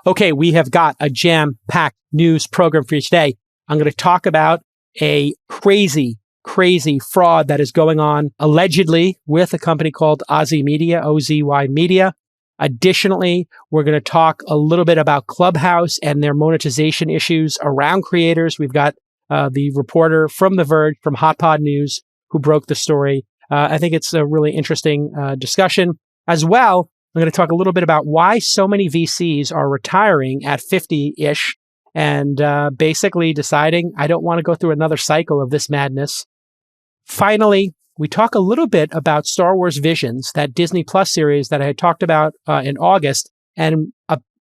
Okay, we have got a jam-packed news program for you today. I'm going to talk about a crazy fraud that is going on allegedly with a company called OZY Media, OZY Media. Additionally, we're going to talk a little bit about Clubhouse and their monetization issues around creators. We've got the reporter from The Verge, from Hot Pod News, who broke the story. I think it's a really interesting discussion. As well, I'm going to talk a little bit about why so many VCs are retiring at 50-ish and basically deciding, I don't want to go through another cycle of this madness. Finally, we talk a little bit about Star Wars Visions, that Disney Plus series that I had talked about in August. And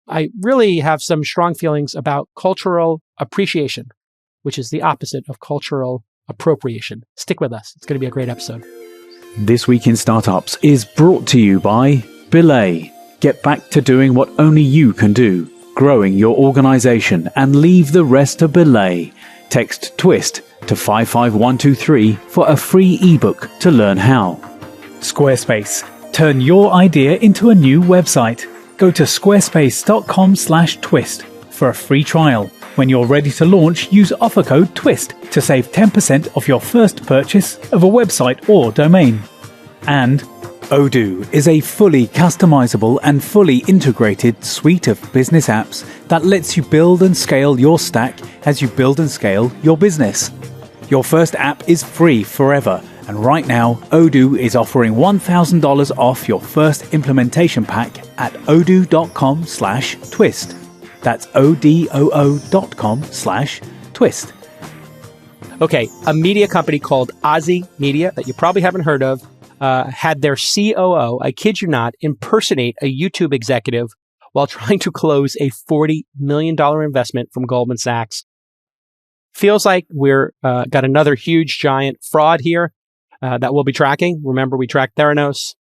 I really have some strong feelings about cultural appreciation, which is the opposite of cultural appropriation. Stick with us. It's going to be a great episode. This Week in Startups is brought to you by Belay. Get back to doing what only you can do, growing your organization, and leave the rest to Belay. Text TWIST to 55123 for a free ebook to learn how. Squarespace. Turn your idea into a new website. Go to squarespace.com/twist for a free trial. When you're ready to launch, use offer code TWIST to save 10% off your first purchase of a website or domain. And Odoo is a fully customizable and fully integrated suite of business apps that lets you build and scale your stack as you build and scale your business. Your first app is free forever, and right now, Odoo is offering $1,000 off your first implementation pack at odoo.com/twist. That's odoo.com/twist. Okay, a media company called OZY Media that you probably haven't heard of had their COO, I kid you not, impersonate a YouTube executive while trying to close a $40 million investment from Goldman Sachs. Feels like we're got another huge, giant fraud here that we'll be tracking. Remember, we tracked Theranos.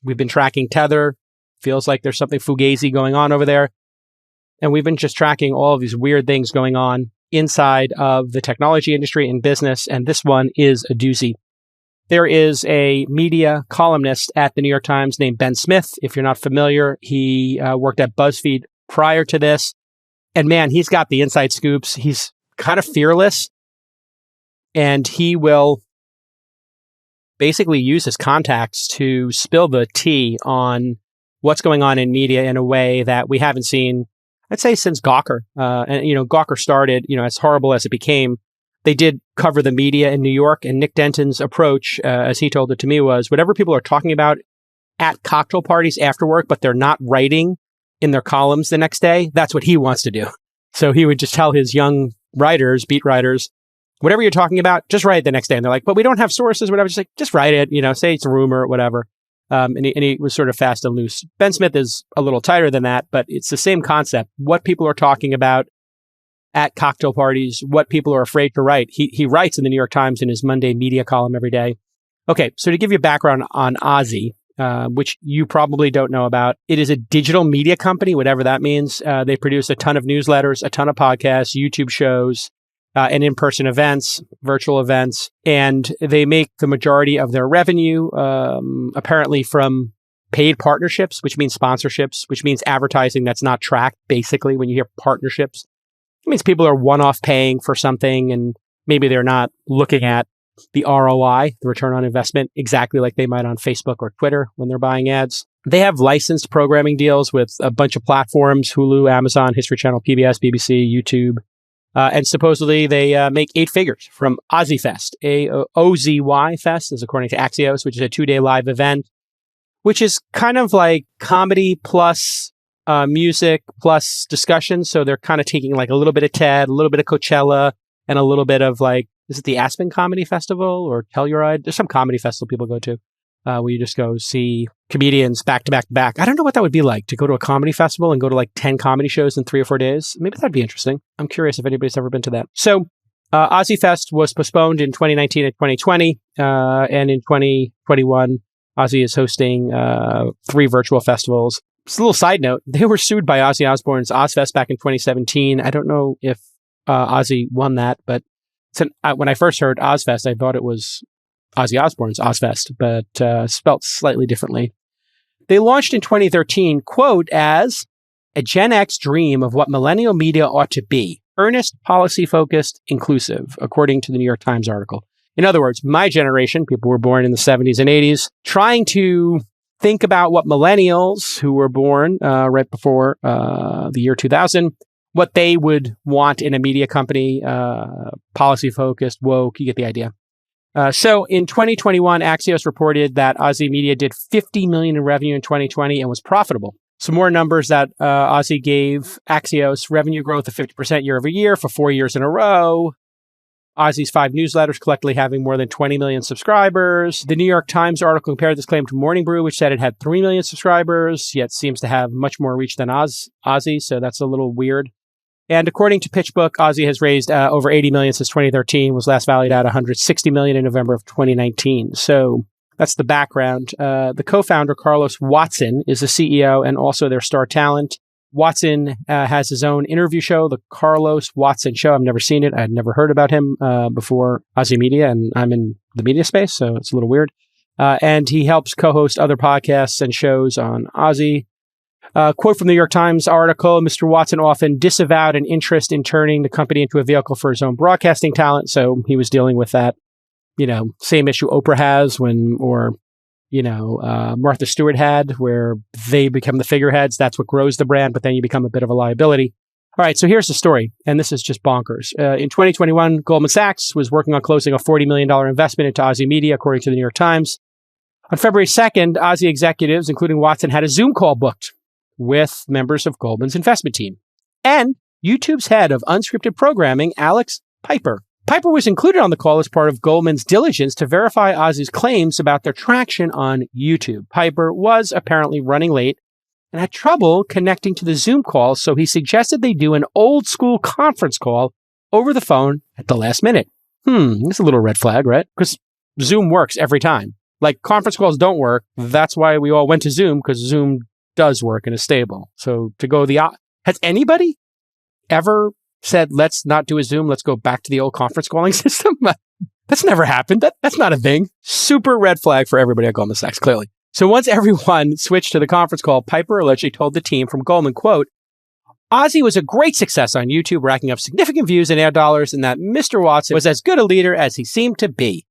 We've been tracking Tether. Feels like there's something fugazi going on over there. And we've been just tracking all of these weird things going on inside of the technology industry and business. And this one is a doozy. There is a media columnist at the New York Times named Ben Smith. If you're not familiar, he worked at BuzzFeed prior to this. And man, he's got the inside scoops. He's kind of fearless. And he will basically use his contacts to spill the tea on what's going on in media in a way that we haven't seen, I'd say, since Gawker. And, Gawker started, as horrible as it became, they did cover the media in New York, and Nick Denton's approach, as he told it to me, was whatever people are talking about at cocktail parties after work, but they're not writing in their columns the next day, that's what he wants to do. So he would just tell his young writers, beat writers, whatever you're talking about, just write it the next day. And they're like, but we don't have sources, whatever. Just write it, say it's a rumor, whatever. And he was sort of fast and loose. Ben Smith is a little tighter than that, but it's the same concept. What people are talking about at cocktail parties, what people are afraid to write. He writes in the New York Times in his Monday media column every day. Okay, so to give you background on OZY, which you probably don't know about, it is a digital media company, whatever that means. They produce a ton of newsletters, a ton of podcasts, YouTube shows, and in-person events, virtual events, and they make the majority of their revenue apparently from paid partnerships, which means sponsorships, which means advertising that's not tracked. Basically, when you hear partnerships, it means people are one-off paying for something, and maybe they're not looking at the ROI, the return on investment, exactly like they might on Facebook or Twitter when they're buying ads. They have licensed programming deals with a bunch of platforms: Hulu, Amazon, History Channel, PBS, BBC, YouTube. And supposedly they make 8 figures from OZY Fest. OZY Fest is according to Axios, which is a 2-day live event, which is kind of like comedy plus music plus discussion. So they're kind of taking like a little bit of TED, a little bit of Coachella, and a little bit of like, is it the Aspen Comedy Festival or Telluride? There's some comedy festival people go to where you just go see comedians back to back to back. I don't know what that would be like to go to a comedy festival and go to like 10 comedy shows in 3 or 4 days. Maybe that'd be interesting. I'm curious if anybody's ever been to that. So OZY Fest was postponed in 2019 and 2020. And in 2021, OZY is hosting 3 virtual festivals. Just a little side note, they were sued by Ozzy Osbourne's Ozfest back in 2017. I don't know if Ozzy won that, but when I first heard Ozfest, I thought it was Ozzy Osbourne's Ozfest, but spelt slightly differently. They launched in 2013, quote, as a Gen X dream of what millennial media ought to be. Earnest, policy-focused, inclusive, according to the New York Times article. In other words, my generation, people were born in the 70s and 80s, trying to think about what millennials who were born right before the year 2000, what they would want in a media company, policy-focused, woke, you get the idea. So in 2021, Axios reported that OZY Media did $50 million in revenue in 2020 and was profitable. Some more numbers that OZY gave Axios: revenue growth of 50% year over year for 4 years in a row. OZY's 5 newsletters collectively having more than 20 million subscribers. The New York Times article compared this claim to Morning Brew, which said it had 3 million subscribers, yet seems to have much more reach than OZY, so that's a little weird. And according to PitchBook, OZY has raised over 80 million since 2013, was last valued at 160 million in November of 2019. So that's the background. The co-founder, Carlos Watson, is the CEO and also their star talent. Watson has his own interview show, The Carlos Watson Show. I've never seen it. I'd never heard about him before OZY Media, and I'm in the media space, so it's a little weird. And he helps co-host other podcasts and shows on OZY. Quote from the New York Times article: Mr. Watson often disavowed an interest in turning the company into a vehicle for his own broadcasting talent, so he was dealing with that, same issue Oprah has Martha Stewart had, where they become the figureheads. That's what grows the brand, but then you become a bit of a liability. All right, so here's the story, and this is just bonkers. In 2021, Goldman Sachs was working on closing a $40 million investment into OZY Media, according to the New York Times. On February 2nd, OZY executives, including Watson, had a Zoom call booked with members of Goldman's investment team and YouTube's head of unscripted programming, Alex Piper. Piper was included on the call as part of Goldman's diligence to verify OZY's claims about their traction on YouTube. Piper was apparently running late and had trouble connecting to the Zoom call, so he suggested they do an old school conference call over the phone at the last minute. That's a little red flag, right? Because Zoom works every time. Like, conference calls don't work. That's why we all went to Zoom, because Zoom does work and is stable. So to go has anybody ever said, let's not do a Zoom, let's go back to the old conference calling system? That's never happened. That's not a thing. Super red flag for everybody at Goldman Sachs, clearly. So once everyone switched to the conference call, Piper allegedly told the team from Goldman, quote, OZY was a great success on YouTube, racking up significant views and ad dollars, and that Mr. Watson was as good a leader as he seemed to be.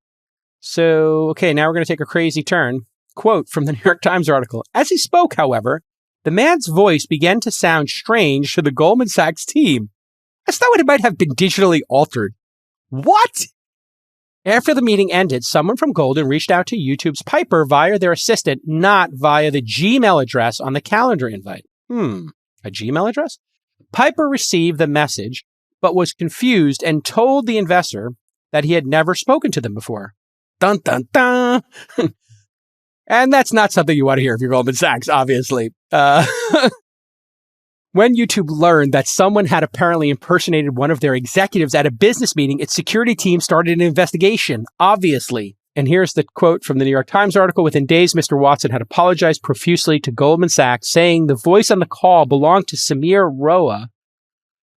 So, okay, now we're going to take a crazy turn. Quote from the New York Times article: as he spoke, however, the man's voice began to sound strange to the Goldman Sachs team. I thought it might have been digitally altered. What? After the meeting ended, someone from Goldman reached out to YouTube's Piper via their assistant, not via the Gmail address on the calendar invite. A Gmail address? Piper received the message, but was confused and told the investor that he had never spoken to them before. Dun, dun, dun. And that's not something you want to hear if you're Goldman Sachs, obviously. When YouTube learned that someone had apparently impersonated one of their executives at a business meeting, its security team started an investigation, obviously. And here's the quote from the New York Times article: within days, Mr. Watson had apologized profusely to Goldman Sachs, saying the voice on the call belonged to Samir Roa,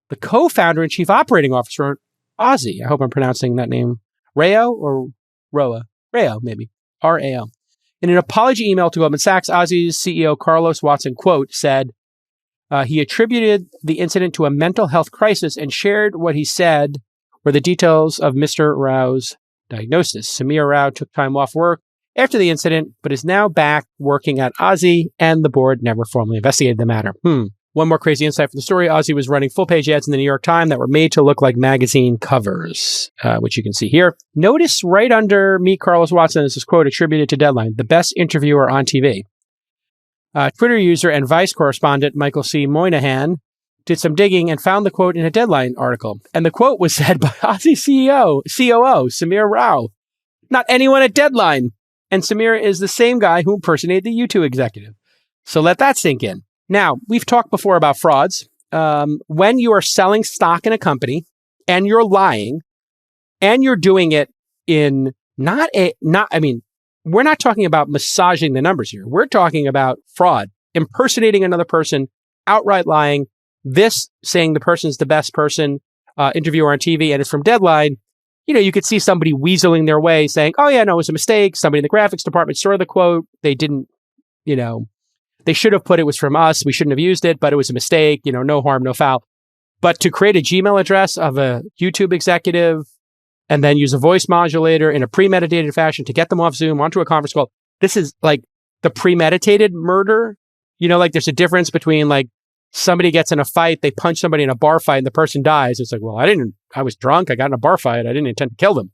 the co-founder and chief operating officer of OZY. I hope I'm pronouncing that name. Rao or Roa? Rao, maybe. R-A-O. In an apology email to Goldman Sachs, OZY's CEO Carlos Watson, quote, said he attributed the incident to a mental health crisis and shared what he said were the details of Mr. Rao's diagnosis. Samir Rao took time off work after the incident, but is now back working at OZY, and the board never formally investigated the matter. One more crazy insight from the story: OZY was running full-page ads in the New York Times that were made to look like magazine covers, which you can see here. Notice right under Meet Carlos Watson is this quote attributed to Deadline: the best interviewer on TV. Twitter user and Vice correspondent Michael C. Moynihan did some digging and found the quote in a Deadline article. And the quote was said by OZY COO Samir Rao, not anyone at Deadline. And Samir is the same guy who impersonated the YouTube executive. So let that sink in. Now, we've talked before about frauds. When you are selling stock in a company and you're lying and you're doing it in we're not talking about massaging the numbers here. We're talking about fraud, impersonating another person, outright lying, this saying the person's the best person, interviewer on TV, and it's from Deadline. You could see somebody weaseling their way saying, oh yeah, no, it was a mistake. Somebody in the graphics department saw the quote. They didn't They should have put it was from us. We shouldn't have used it, but it was a mistake. No harm, no foul. But to create a Gmail address of a YouTube executive and then use a voice modulator in a premeditated fashion to get them off Zoom onto a conference call, this is like the premeditated murder. Like there's a difference between like somebody gets in a fight, they punch somebody in a bar fight and the person dies. It's like, well, I was drunk. I got in a bar fight. I didn't intend to kill them.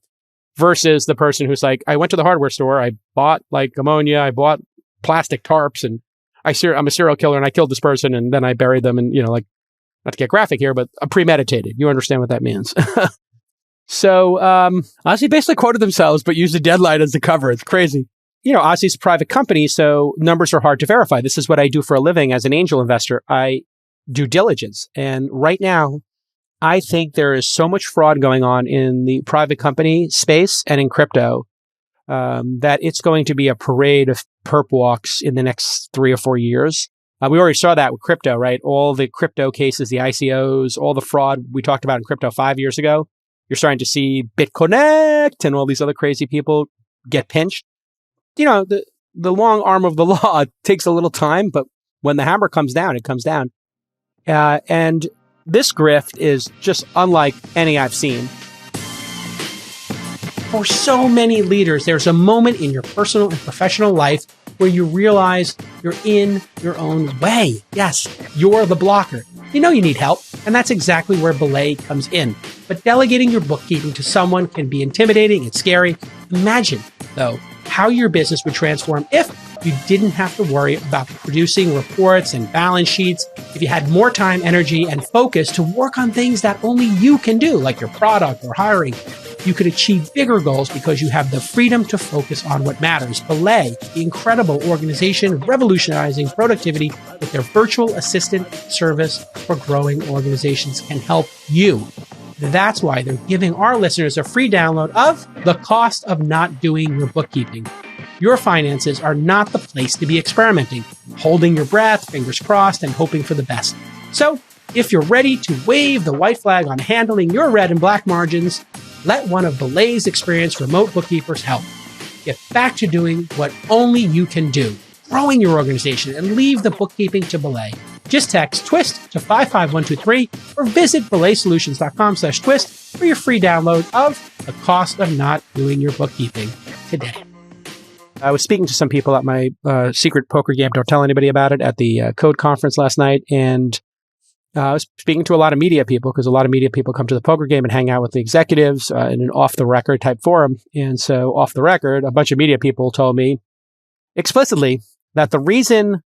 Versus the person who's like, I went to the hardware store. I bought like ammonia. I bought plastic tarps and I'm a serial killer and I killed this person and then I buried them and, like, not to get graphic here, but premeditated. You understand what that means. So, OZY basically quoted themselves, but used a deadline as the cover. It's crazy. OZY's a private company, so numbers are hard to verify. This is what I do for a living as an angel investor. I do diligence. And right now, I think there is so much fraud going on in the private company space and in crypto that it's going to be a parade of perp walks in the next 3 or 4 years. We already saw that with crypto, right? All the crypto cases, the ICOs, all the fraud we talked about in crypto 5 years ago. You're starting to see BitConnect and all these other crazy people get pinched. The long arm of the law takes a little time, but when the hammer comes down, it comes down. And this grift is just unlike any I've seen. For so many leaders, there's a moment in your personal and professional life where you realize you're in your own way. Yes, you're the blocker. You need help, and that's exactly where Belay comes in. But delegating your bookkeeping to someone can be intimidating and scary. Imagine, though, how your business would transform if you didn't have to worry about producing reports and balance sheets, if you had more time, energy, and focus to work on things that only you can do, like your product or hiring. You could achieve bigger goals because you have the freedom to focus on what matters. Belay, the incredible organization revolutionizing productivity with their virtual assistant service for growing organizations, can help you. That's why they're giving our listeners a free download of The Cost of Not Doing Your Bookkeeping. Your finances are not the place to be experimenting, holding your breath, fingers crossed, and hoping for the best. So, if you're ready to wave the white flag on handling your red and black margins, let one of Belay's experienced remote bookkeepers help. Get back to doing what only you can do, growing your organization, and leave the bookkeeping to Belay. Just text TWIST to 55123 or visit belaysolutions.com/twist for your free download of The Cost of Not Doing Your Bookkeeping today. I was speaking to some people at my secret poker game, don't tell anybody about it, at the Code conference last night, and I was speaking to a lot of media people because a lot of media people come to the poker game and hang out with the executives in an off-the-record type forum. And so off the record, a bunch of media people told me explicitly that the reason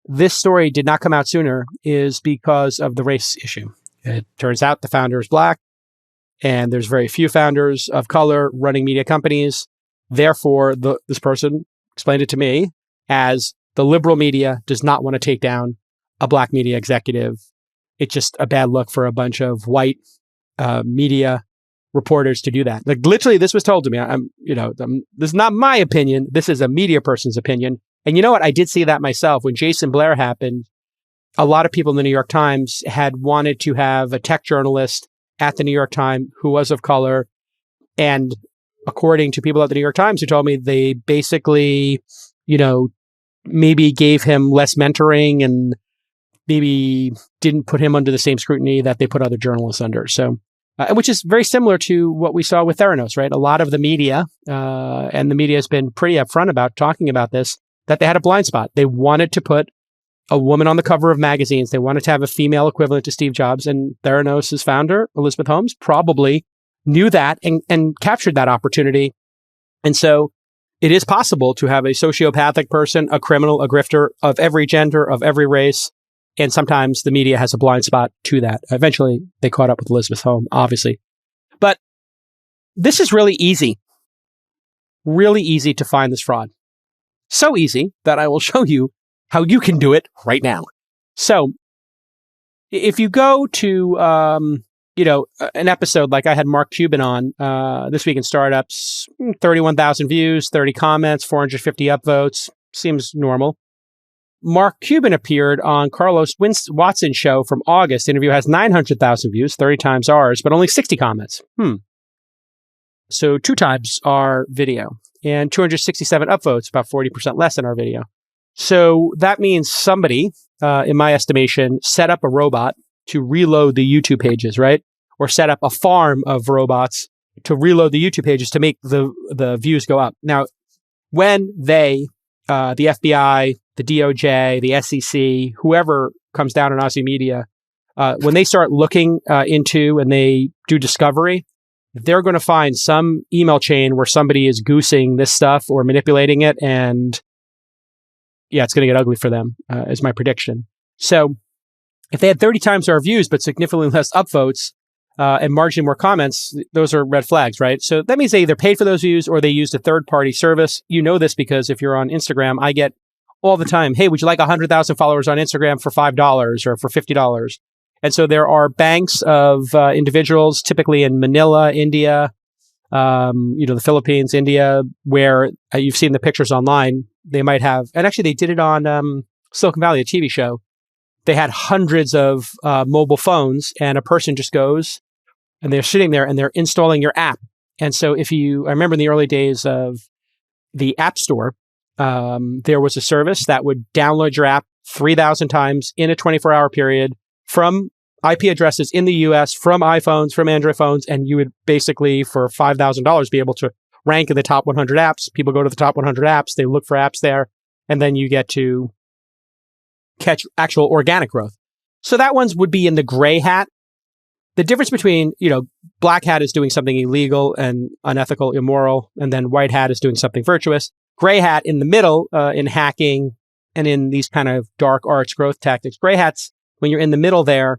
this story did not come out sooner is because of the race issue. It turns out the founder is black, and there's very few founders of color running media companies. Therefore, this person explained it to me as the liberal media does not want to take down a black media executive. It's just a bad look for a bunch of white media reporters to do that. Like literally, this was told to me. This is not my opinion. This is a media person's opinion. And you know what? I did see that myself when Jason Blair happened. A lot of people in the New York Times had wanted to have a tech journalist at the New York Times who was of color. And according to people at the New York Times who told me, they basically, maybe gave him less mentoring and maybe didn't put him under the same scrutiny that they put other journalists under. So, which is very similar to what we saw with Theranos, right? A lot of the media, and the media has been pretty upfront about talking about this, that they had a blind spot. They wanted to put a woman on the cover of magazines. They wanted to have a female equivalent to Steve Jobs. And Theranos' founder, Elizabeth Holmes, probably knew that and captured that opportunity. And so it is possible to have a sociopathic person, a criminal, a grifter of every gender, of every race. And sometimes the media has a blind spot to that. Eventually, they caught up with Elizabeth Holmes, obviously. But this is really easy to find this fraud. So easy that I will show you how you can do it right now. So if you go to, an episode like I had Mark Cuban on This Week in Startups, 31,000 views, 30 comments, 450 upvotes, seems normal. Mark Cuban appeared on Carlos Watson's show from August. The interview has 900,000 views, 30 times ours, but only 60 comments. So 2 times our video and 267 upvotes, about 40% less than our video. So that means somebody, in my estimation, set up a robot to reload the YouTube pages, right? Or set up a farm of robots to reload the YouTube pages to make the views go up. Now, when they, the FBI, the DOJ, the SEC, whoever comes down on OZY Media, when they start looking into and they do discovery, they're going to find some email chain where somebody is goosing this stuff or manipulating it. And yeah, it's going to get ugly for them, is my prediction. So if they had 30 times our views, but significantly less upvotes and marginally more comments, those are red flags, right? So that means they either paid for those views or they used a third-party service. You know this because if you're on Instagram, I get all the time, hey, would you like 100,000 followers on Instagram for $5 or for $50? And so there are banks of individuals, typically in Manila, India, the Philippines, India, where you've seen the pictures online. They might have, and actually they did it on Silicon Valley, a TV show. They had hundreds of mobile phones, and a person just goes, and they're sitting there and they're installing your app. And so I remember in the early days of the App Store, there was a service that would download your app 3,000 times in a 24-hour period from IP addresses in the US, from iPhones, from Android phones, and you would basically, for $5,000, be able to rank in the top 100 apps. People go to the top 100 apps, they look for apps there, and then you get to catch actual organic growth. So that one's would be in the gray hat. The difference between, black hat is doing something illegal and unethical, immoral, and then white hat is doing something virtuous. Gray hat in the middle, in hacking and in these kind of dark arts growth tactics. Gray hats, when you're in the middle there,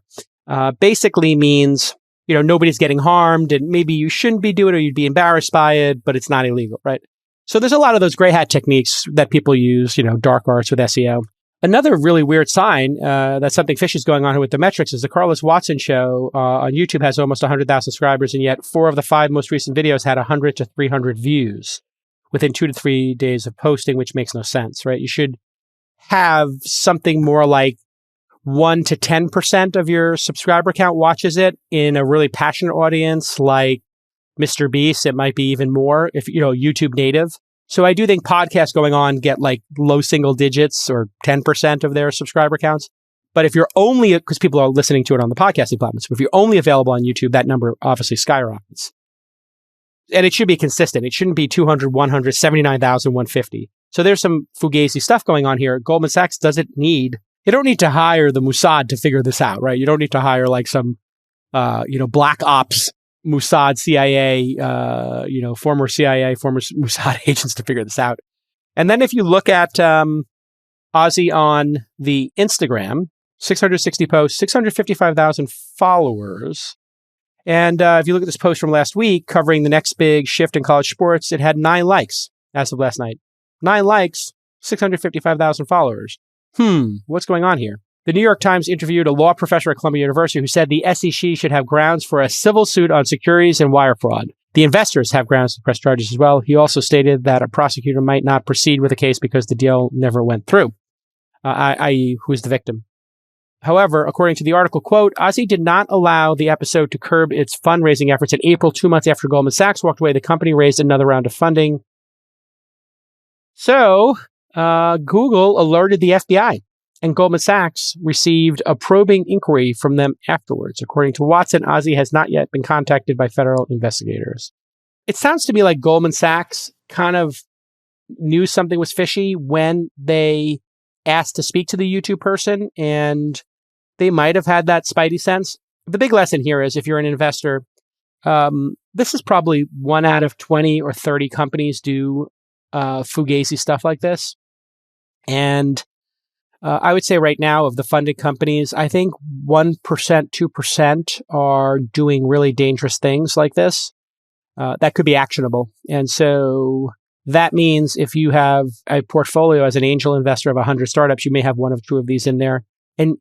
basically means, nobody's getting harmed and maybe you shouldn't be doing it or you'd be embarrassed by it, but it's not illegal, right? So there's a lot of those gray hat techniques that people use, dark arts with SEO. Another really weird sign that something fishy is going on here with the metrics is the Carlos Watson show on YouTube has almost 100,000 subscribers, and yet 4 of the 5 most recent videos had 100 to 300 views within 2 to 3 days of posting, which makes no sense, right? You should have something more like 1 to 10% of your subscriber count watches it. In a really passionate audience like Mr. Beast, it might be even more if, YouTube native. So I do think podcasts going on get like low single digits or 10% of their subscriber counts. But if you're only, because people are listening to it on the podcasting platforms, but if you're only available on YouTube, that number obviously skyrockets. And it should be consistent. It shouldn't be 200, 100, 79,000, 150. So there's some fugazi stuff going on here. Goldman Sachs you don't need to hire the Mossad to figure this out, right? You don't need to hire like some, black ops, Mossad, CIA, former CIA, former Mossad agents to figure this out. And then if you look at OZY on the Instagram, 660 posts, 655,000 followers. And if you look at this post from last week covering the next big shift in college sports, it had 9 likes as of last night. 9 likes, 655,000 followers. What's going on here? The New York Times interviewed a law professor at Columbia University who said the SEC should have grounds for a civil suit on securities and wire fraud. The investors have grounds to press charges as well. He also stated that a prosecutor might not proceed with the case because the deal never went through, i.e., who's the victim. However, according to the article, quote, OZY did not allow the episode to curb its fundraising efforts. In April, 2 months after Goldman Sachs walked away, the company raised another round of funding. So, Google alerted the FBI, and Goldman Sachs received a probing inquiry from them afterwards. According to Watson, OZY has not yet been contacted by federal investigators. It sounds to me like Goldman Sachs kind of knew something was fishy when they asked to speak to the YouTube person, and they might have had that spidey sense. The big lesson here is if you're an investor, this is probably 1 out of 20 or 30 companies do fugazi stuff like this. And I would say right now of the funded companies, I think 1%, 2% are doing really dangerous things like this. That could be actionable. And so that means if you have a portfolio as an angel investor of 100 startups, you may have 1 or 2 of these in there. And,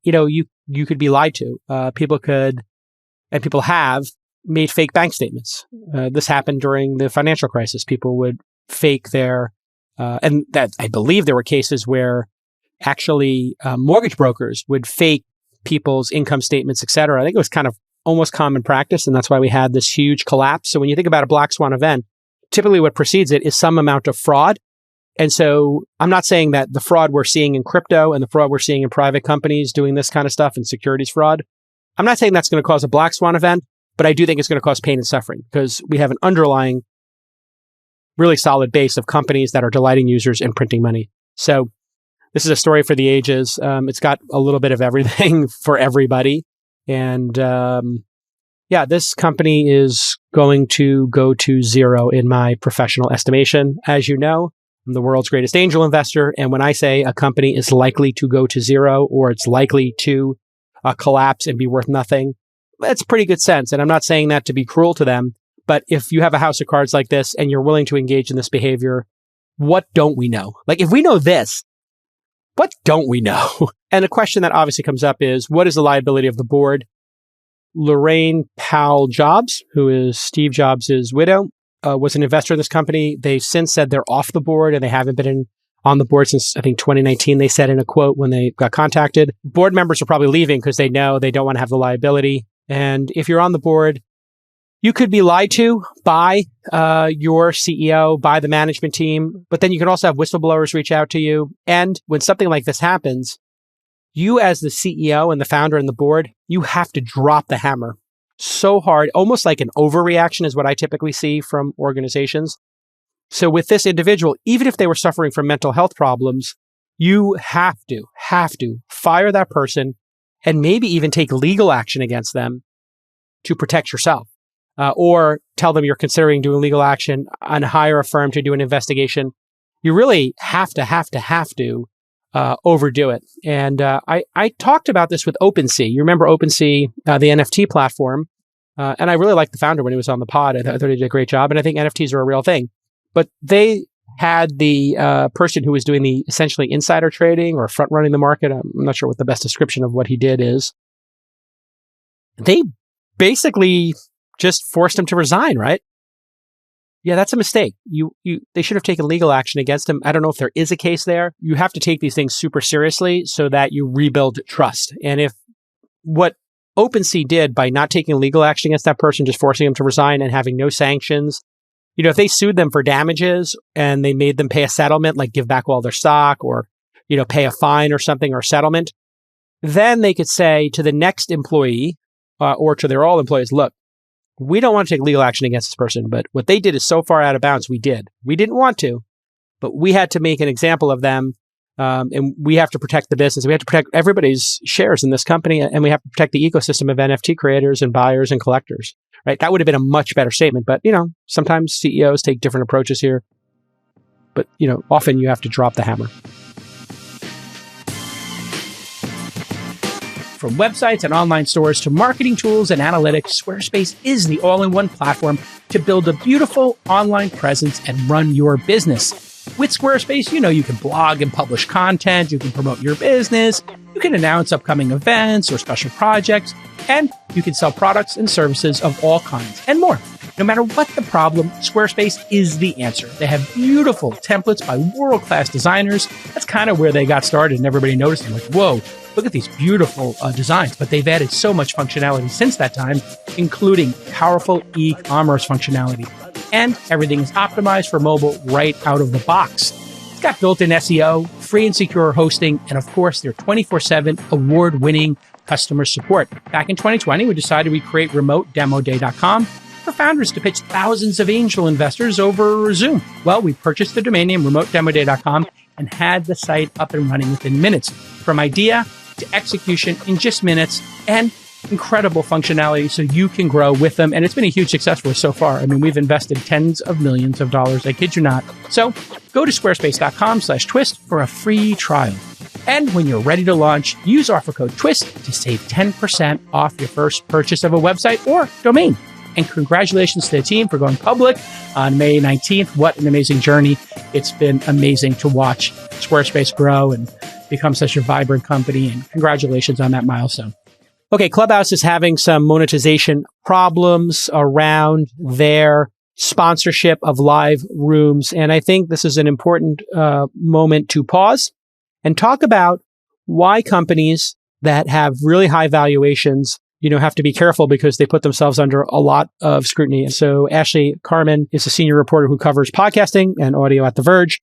you could be lied to. People could, and people have made fake bank statements. This happened during the financial crisis. People would fake their, and that I believe there were cases where actually mortgage brokers would fake people's income statements, et cetera. I think it was kind of almost common practice, and that's why we had this huge collapse. So when you think about a black swan event, typically what precedes it is some amount of fraud. And so I'm not saying that the fraud we're seeing in crypto and the fraud we're seeing in private companies doing this kind of stuff and securities fraud, I'm not saying that's going to cause a black swan event, but I do think it's going to cause pain and suffering because we have an underlying really solid base of companies that are delighting users and printing money. So this is a story for the ages. It's got a little bit of everything for everybody. And this company is going to go to zero in my professional estimation. As you know, I'm the world's greatest angel investor. And when I say a company is likely to go to zero or it's likely to collapse and be worth nothing, that's pretty good sense. And I'm not saying that to be cruel to them. But if you have a house of cards like this and you're willing to engage in this behavior, what don't we know? Like if we know this, what don't we know? And the question that obviously comes up is, what is the liability of the board? Lorraine Powell Jobs, who is Steve Jobs' widow, was an investor in this company. They've since said they're off the board and they haven't been on the board since, I think, 2019. They said in a quote when they got contacted. Board members are probably leaving because they know they don't want to have the liability. And if you're on the board, you could be lied to by your CEO, by the management team, but then you can also have whistleblowers reach out to you. And when something like this happens, you as the CEO and the founder and the board, you have to drop the hammer so hard, almost like an overreaction is what I typically see from organizations. So with this individual, even if they were suffering from mental health problems, you have to fire that person and maybe even take legal action against them to protect yourself. Or tell them you're considering doing legal action and hire a firm to do an investigation. You really have to overdo it. And I talked about this with OpenSea. You remember OpenSea, the NFT platform, and I really liked the founder when he was on the pod. I thought he did a great job, and I think NFTs are a real thing. But they had the person who was doing the essentially insider trading or front running the market. I'm not sure what the best description of what he did is. They basically just forced him to resign, right? Yeah, that's a mistake. They should have taken legal action against him. I don't know if there is a case there. You have to take these things super seriously so that you rebuild trust. And if what OpenSea did by not taking legal action against that person, just forcing him to resign and having no sanctions, if they sued them for damages and they made them pay a settlement, like give back all their stock or, pay a fine or something or settlement, then they could say to the next employee or to their all employees, look, we don't want to take legal action against this person, but what they did is so far out of bounds, we did. We didn't want to, but we had to make an example of them, and we have to protect the business. We have to protect everybody's shares in this company, and we have to protect the ecosystem of NFT creators and buyers and collectors, right? That would have been a much better statement, but, sometimes CEOs take different approaches here, but, often you have to drop the hammer. From websites and online stores to marketing tools and analytics, Squarespace is the all-in-one platform to build a beautiful online presence and run your business. With Squarespace, you can blog and publish content, you can promote your business, you can announce upcoming events or special projects, and you can sell products and services of all kinds and more. No matter what the problem, Squarespace is the answer. They have beautiful templates by world-class designers. That's kind of where they got started, and everybody noticed them like, whoa, look at these beautiful designs. But they've added so much functionality since that time, including powerful e-commerce functionality. And everything is optimized for mobile right out of the box. It's got built-in SEO, free and secure hosting, and of course, their 24/7 award-winning customer support. Back in 2020, we decided we'd create remotedemoday.com for founders to pitch thousands of angel investors over Zoom. Well, we purchased the domain name remotedemoday.com and had the site up and running within minutes. From idea to execution in just minutes, and incredible functionality so you can grow with them. And it's been a huge success for us so far. I mean, we've invested tens of millions of dollars. I kid you not. So go to squarespace.com/twist for a free trial. And when you're ready to launch, use offer code TWIST to save 10% off your first purchase of a website or domain. And congratulations to the team for going public on May 19th. What an amazing journey. It's been amazing to watch Squarespace grow and become such a vibrant company. And congratulations on that milestone. Okay, Clubhouse is having some monetization problems around their sponsorship of live rooms. And I think this is an important moment to pause and talk about why companies that have really high valuations have to be careful because they put themselves under a lot of scrutiny. And so Ashley Carman is a senior reporter who covers podcasting and audio at The Verge.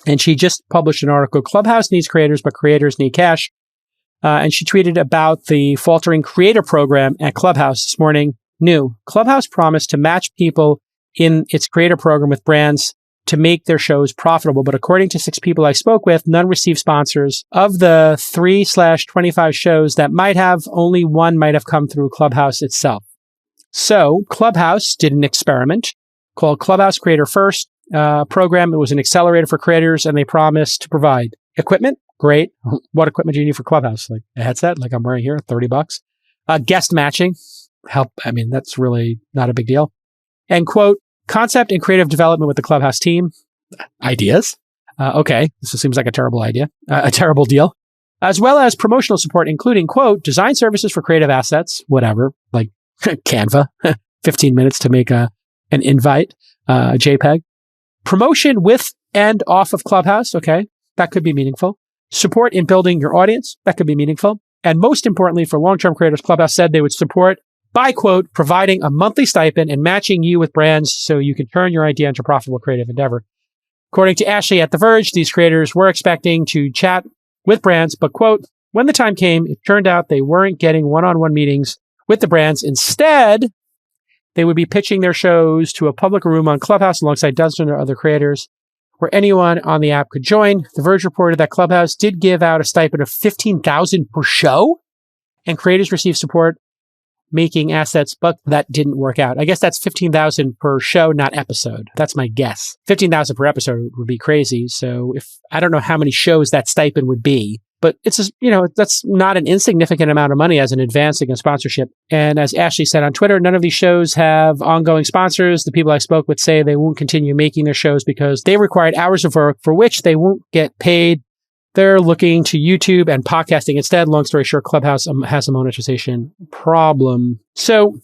And she just published an article, Clubhouse needs creators, but creators need cash. And she tweeted about the faltering creator program at Clubhouse this morning. New Clubhouse promised to match people in its creator program with brands to make their shows profitable. But according to 6 people I spoke with, none received sponsors. Of the 3/25 shows that might have, only one might have come through Clubhouse itself. So Clubhouse did an experiment called Clubhouse Creator First program. It was an accelerator for creators, and they promised to provide equipment. Great. What equipment do you need for Clubhouse? Like a headset, like I'm wearing here, $30. Guest matching. Help. I mean, that's really not a big deal. And quote, concept and creative development with the Clubhouse team. Ideas. Okay. This seems like a terrible idea, a terrible deal. As well as promotional support, including quote, design services for creative assets, whatever, like Canva, 15 minutes to make an invite, JPEG. Promotion with and off of Clubhouse. Okay. That could be meaningful. Support in building your audience. That could be meaningful. And most importantly, for long-term creators, Clubhouse said they would support by quote, providing a monthly stipend and matching you with brands so you can turn your idea into a profitable creative endeavor. According to Ashley at The Verge, these creators were expecting to chat with brands, but quote, when the time came, it turned out they weren't getting one-on-one meetings with the brands. Instead, they would be pitching their shows to a public room on Clubhouse alongside dozens of other creators where anyone on the app could join. The Verge reported that Clubhouse did give out a stipend of $15,000 per show, and creators received support making assets, but that didn't work out. I guess that's $15,000 per show, not episode. That's my guess. $15,000 per episode would be crazy. So I don't know how many shows that stipend would be, but it's, that's not an insignificant amount of money as an advancing a sponsorship. And as Ashley said on Twitter, none of these shows have ongoing sponsors. The people I spoke with say they won't continue making their shows because they required hours of work for which they won't get paid. They're looking to YouTube and podcasting instead. Long story short, Clubhouse has a monetization problem. So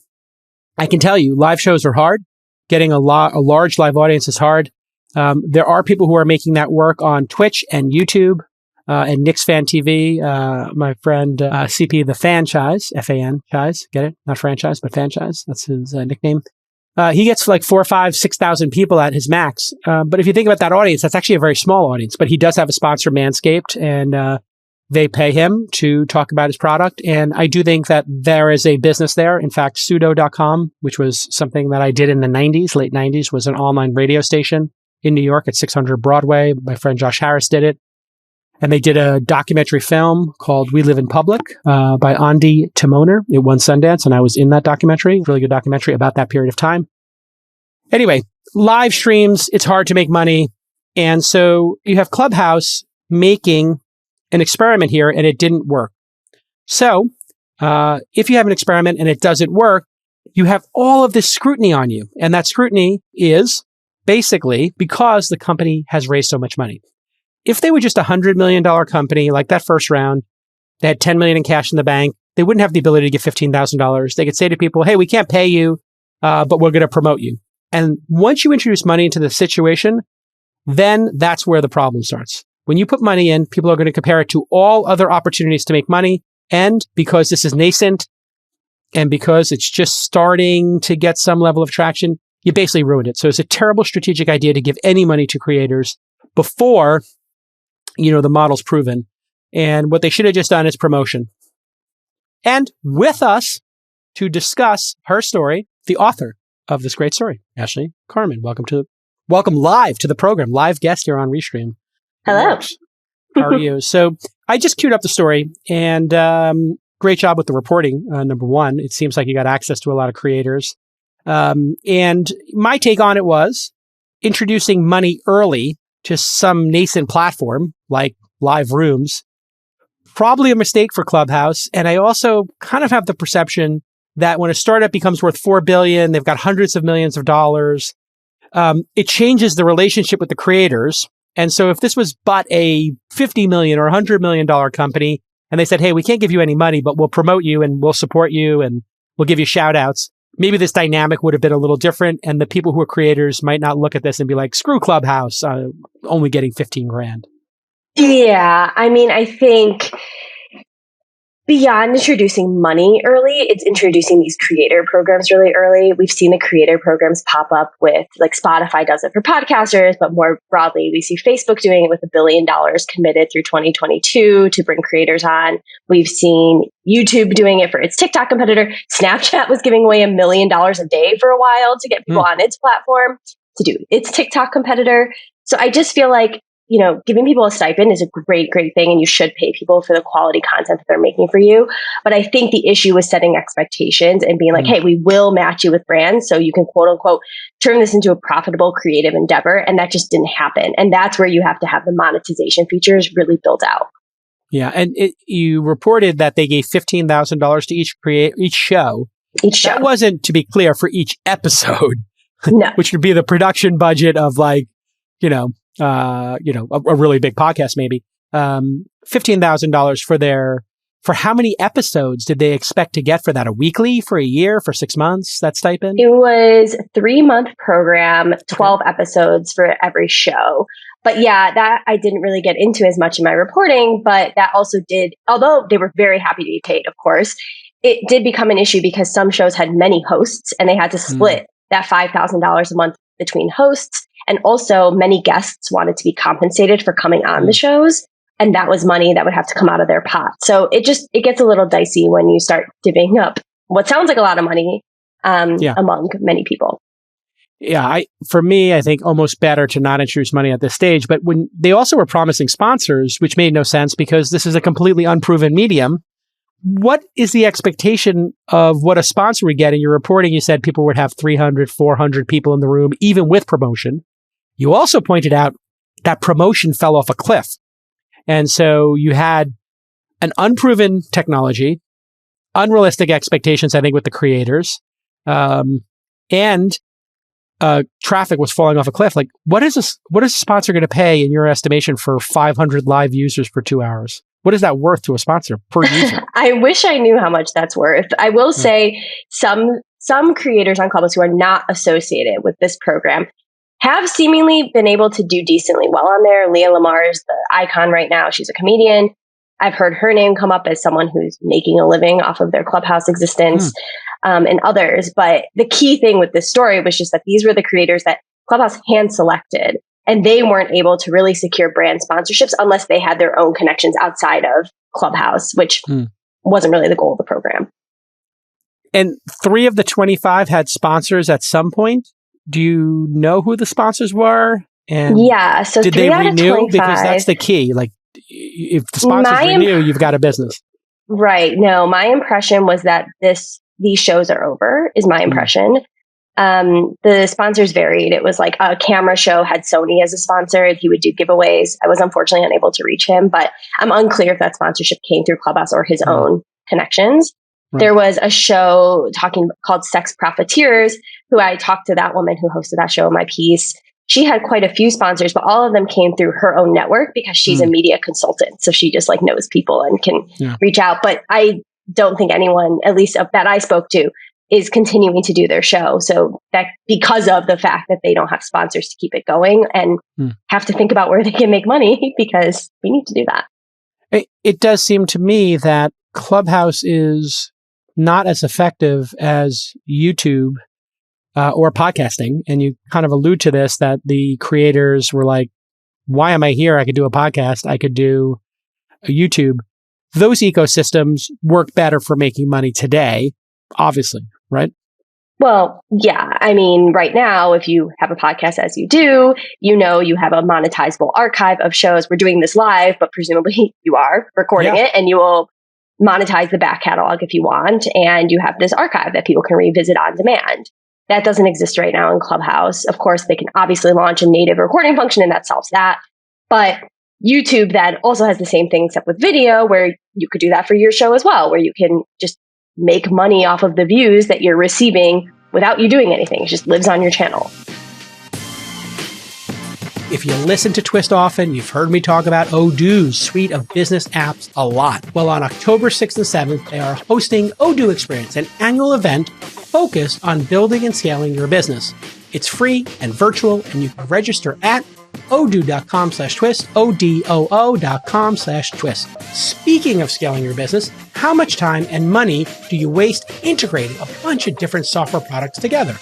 I can tell you, live shows are hard. Getting a large live audience is hard. There are people who are making that work on Twitch and YouTube and Nick's Fan TV. My friend CP the Franchise, Fan Chise, get it? Not franchise, but Franchise. That's his nickname. He gets like 4,000, 5,000, 6,000 people at his max. But if you think about that audience, that's actually a very small audience. But he does have a sponsor, Manscaped, and they pay him to talk about his product. And I do think that there is a business there. In fact, Sudo.com, which was something that I did in the 90s, late 90s, was an online radio station in New York at 600 Broadway. My friend Josh Harris did it. And they did a documentary film called We Live in Public by Andy Timoner. It won Sundance, and I was in that documentary. Really good documentary about that period of time. Anyway, live streams, it's hard to make money. And so you have Clubhouse making an experiment here, and it didn't work. So if you have an experiment and it doesn't work, you have all of this scrutiny on you. And that scrutiny is basically because the company has raised so much money. If they were just a $100 million company, like that first round, they had $10 million in cash in the bank, they wouldn't have the ability to give $15,000. They could say to people, hey, we can't pay you, but we're going to promote you. And once you introduce money into the situation, then that's where the problem starts. When you put money in, people are going to compare it to all other opportunities to make money. And because this is nascent and because it's just starting to get some level of traction, you basically ruined it. So it's a terrible strategic idea to give any money to creators before the model's proven. And what they should have just done is promotion. And with us to discuss her story, the author of this great story, Ashley Carman. Welcome live to the program. Live guest here on Restream. Hello. How are you? So I just queued up the story, and great job with the reporting, number one. It seems like you got access to a lot of creators. And my take on it was introducing money early to some nascent platform like live rooms, probably a mistake for Clubhouse. And I also kind of have the perception that when a startup becomes worth $4 billion, they've got hundreds of millions of dollars, it changes the relationship with the creators. And so if this was but a $50 million or $100 million company, and they said, hey, we can't give you any money, but we'll promote you and we'll support you and we'll give you shout outs, maybe this dynamic would have been a little different. And the people who are creators might not look at this and be like, screw Clubhouse, only getting $15,000. Yeah. I mean, I think beyond introducing money early, it's introducing these creator programs really early. We've seen the creator programs pop up with, like, Spotify does it for podcasters, but more broadly, we see Facebook doing it with $1 billion committed through 2022 to bring creators on. We've seen YouTube doing it for its TikTok competitor. Snapchat was giving away $1 million a day for a while to get people on its platform to do its TikTok competitor. So I just feel like, giving people a stipend is a great, great thing, and you should pay people for the quality content that they're making for you. But I think the issue is setting expectations and being like, hey, we will match you with brands so you can, quote unquote, turn this into a profitable creative endeavor. And that just didn't happen. And that's where you have to have the monetization features really built out. Yeah. And you reported that they gave $15,000 to each show. That wasn't, to be clear, for each episode, no. Which would be the production budget of, like, a really big podcast, maybe. $15,000 for how many episodes did they expect to get for that? A weekly, for a year, for 6 months, that stipend? It was a 3-month program, 12 episodes for every show. But yeah, that I didn't really get into as much in my reporting, but that also did, although they were very happy to be paid, of course, it did become an issue because some shows had many hosts and they had to split that $5,000 a month between hosts. And also many guests wanted to be compensated for coming on the shows. And that was money that would have to come out of their pot. So it gets a little dicey when you start divvying up what sounds like a lot of money among many people. Yeah, for me, I think almost better to not introduce money at this stage. But when they also were promising sponsors, which made no sense because this is a completely unproven medium. What is the expectation of what a sponsor would get? In your reporting, you said people would have 300, 400 people in the room, even with promotion. You also pointed out that promotion fell off a cliff. And so you had an unproven technology, unrealistic expectations, I think, with the creators, and traffic was falling off a cliff. Like, what is a sponsor going to pay, in your estimation, for 500 live users for 2 hours? What is that worth to a sponsor per user? I wish I knew how much that's worth. I will say some creators on Clubhouse who are not associated with this program have seemingly been able to do decently well on there. Leah Lamar is the icon right now. She's a comedian. I've heard her name come up as someone who's making a living off of their Clubhouse existence, and others. But the key thing with this story was just that these were the creators that Clubhouse hand selected, and they weren't able to really secure brand sponsorships unless they had their own connections outside of Clubhouse, which wasn't really the goal of the program. And 3 of the 25 had sponsors at some point. Do you know who the sponsors were? And so did they renew? Because that's the key. Like, if the sponsors renew, you've got a business. Right. No, my impression was that these shows are over, is my impression. The sponsors varied. It was like a camera show had Sony as a sponsor. He would do giveaways. I was unfortunately unable to reach him, but I'm unclear if that sponsorship came through Clubhouse or his own connections. Right. There was a show called Sex Profiteers, who I talked to that woman who hosted that show in my piece. She had quite a few sponsors, but all of them came through her own network because she's a media consultant. So she just knows people and can reach out. But I don't think anyone, at least that I spoke to, is continuing to do their show. So that because of the fact that they don't have sponsors to keep it going and have to think about where they can make money, because we need to do that. It does seem to me that Clubhouse is not as effective as YouTube or podcasting. And you kind of allude to this, that the creators were like, why am I here? I could do a podcast. I could do a YouTube. Those ecosystems work better for making money today, obviously, right? Well, yeah. I mean, right now, if you have a podcast as you do, you have a monetizable archive of shows. We're doing this live, but presumably you are recording it, and you will monetize the back catalog if you want. And you have this archive that people can revisit on demand. That doesn't exist right now in Clubhouse. Of course, they can obviously launch a native recording function, and that solves that. But YouTube then also has the same thing, except with video, where you could do that for your show as well, where you can just make money off of the views that you're receiving without you doing anything. It just lives on your channel. If you listen to Twist often, you've heard me talk about Odoo's suite of business apps a lot. Well, on October 6th and 7th, they are hosting Odoo Experience, an annual event focused on building and scaling your business. It's free and virtual, and you can register at odoo.com/twist, odoo.com/twist. Speaking of scaling your business, how much time and money do you waste integrating a bunch of different software products together?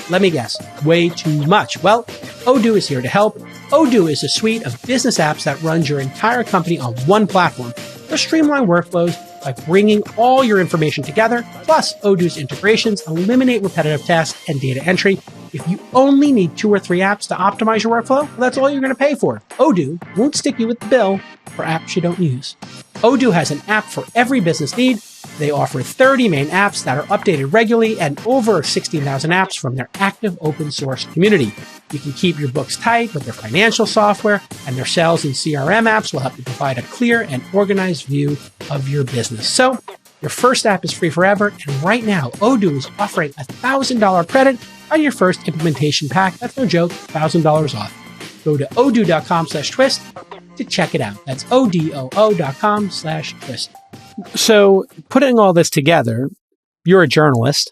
Let me guess, way too much. Well, Odoo is here to help. Odoo is a suite of business apps that runs your entire company on one platform. They'll streamline workflows by bringing all your information together. Plus, Odoo's integrations eliminate repetitive tasks and data entry. If you only need 2 or 3 apps to optimize your workflow, well, that's all you're going to pay for. Odoo won't stick you with the bill for apps you don't use. Odoo has an app for every business need. They offer 30 main apps that are updated regularly and over 16,000 apps from their active open source community. You can keep your books tight with their financial software, and their sales and CRM apps will help you provide a clear and organized view of your business. So your first app is free forever, and right now, Odoo is offering a $1,000 credit on your first implementation pack. That's no joke, $1,000 off. Go to odoo.com/twist to check it out. That's odoo.com/twist. So putting all this together, you're a journalist.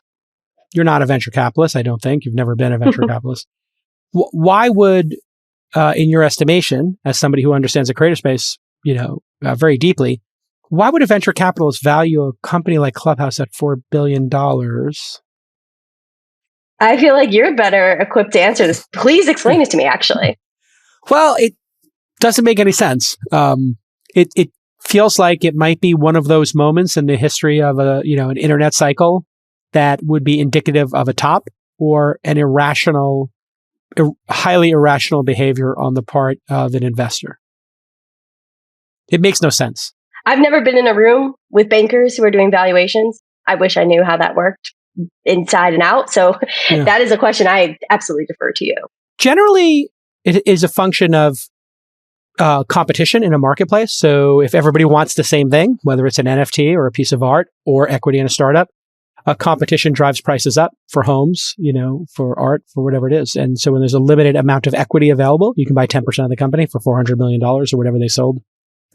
You're not a venture capitalist, I don't think. You've never been a venture capitalist. Why would, in your estimation, as somebody who understands the creator space, very deeply, why would a venture capitalist value a company like Clubhouse at $4 billion? I feel like you're better equipped to answer this. Please explain it to me, actually. Well, it doesn't make any sense. It feels like it might be one of those moments in the history of an internet cycle that would be indicative of a top or an highly irrational behavior on the part of an investor. It makes no sense. I've never been in a room with bankers who are doing valuations. I wish I knew how that worked inside and out. So That is a question I absolutely defer to you. Generally, it is a function of competition in a marketplace. So if everybody wants the same thing, whether it's an NFT or a piece of art or equity in a startup, a competition drives prices up for homes, for art, for whatever it is. And so when there's a limited amount of equity available, you can buy 10% of the company for $400 million or whatever they sold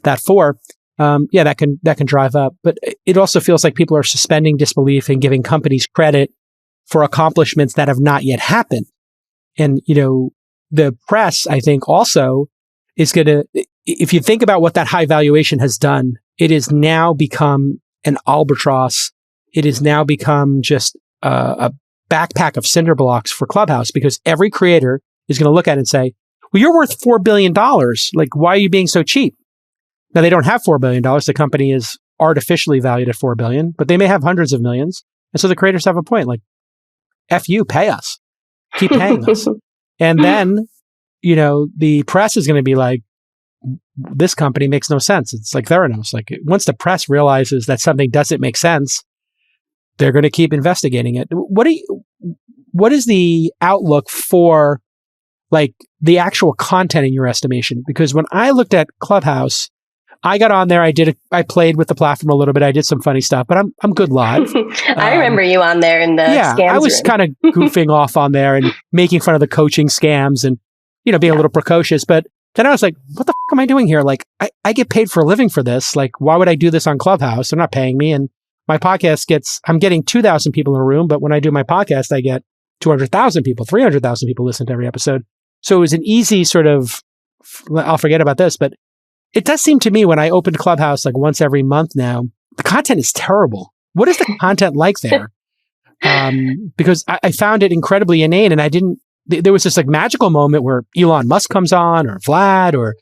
that for. That can drive up. But it also feels like people are suspending disbelief and giving companies credit for accomplishments that have not yet happened. And, the press, I think, also is going to, if you think about what that high valuation has done, it has now become an albatross. It has now become just a backpack of cinder blocks for Clubhouse, because every creator is going to look at it and say, well, you're worth $4 billion. Like, why are you being so cheap? Now, they don't have $4 billion. The company is artificially valued at $4 billion, but they may have hundreds of millions. And so the creators have a point, like, F you, pay us. Keep paying us. And then, the press is going to be like, this company makes no sense. It's like Theranos. Like, once the press realizes that something doesn't make sense, they're going to keep investigating it. What is the outlook for, like, the actual content in your estimation? Because when I looked at Clubhouse, I got on there. I played with the platform a little bit. I did some funny stuff, but I'm good live. I remember you on there in the scams I was kind of goofing off on there and making fun of the coaching scams and, being a little precocious. But then I was like, what the f am I doing here? Like, I get paid for a living for this. Like, why would I do this on Clubhouse? They're not paying me. And my podcast I'm getting 2,000 people in a room, but when I do my podcast, I get 200,000 people, 300,000 people listen to every episode. So it was an easy sort of, I'll forget about this, but it does seem to me when I open Clubhouse like once every month now, the content is terrible. What is the content like there? Because I found it incredibly inane, and there was this like magical moment where Elon Musk comes on, or Vlad, or,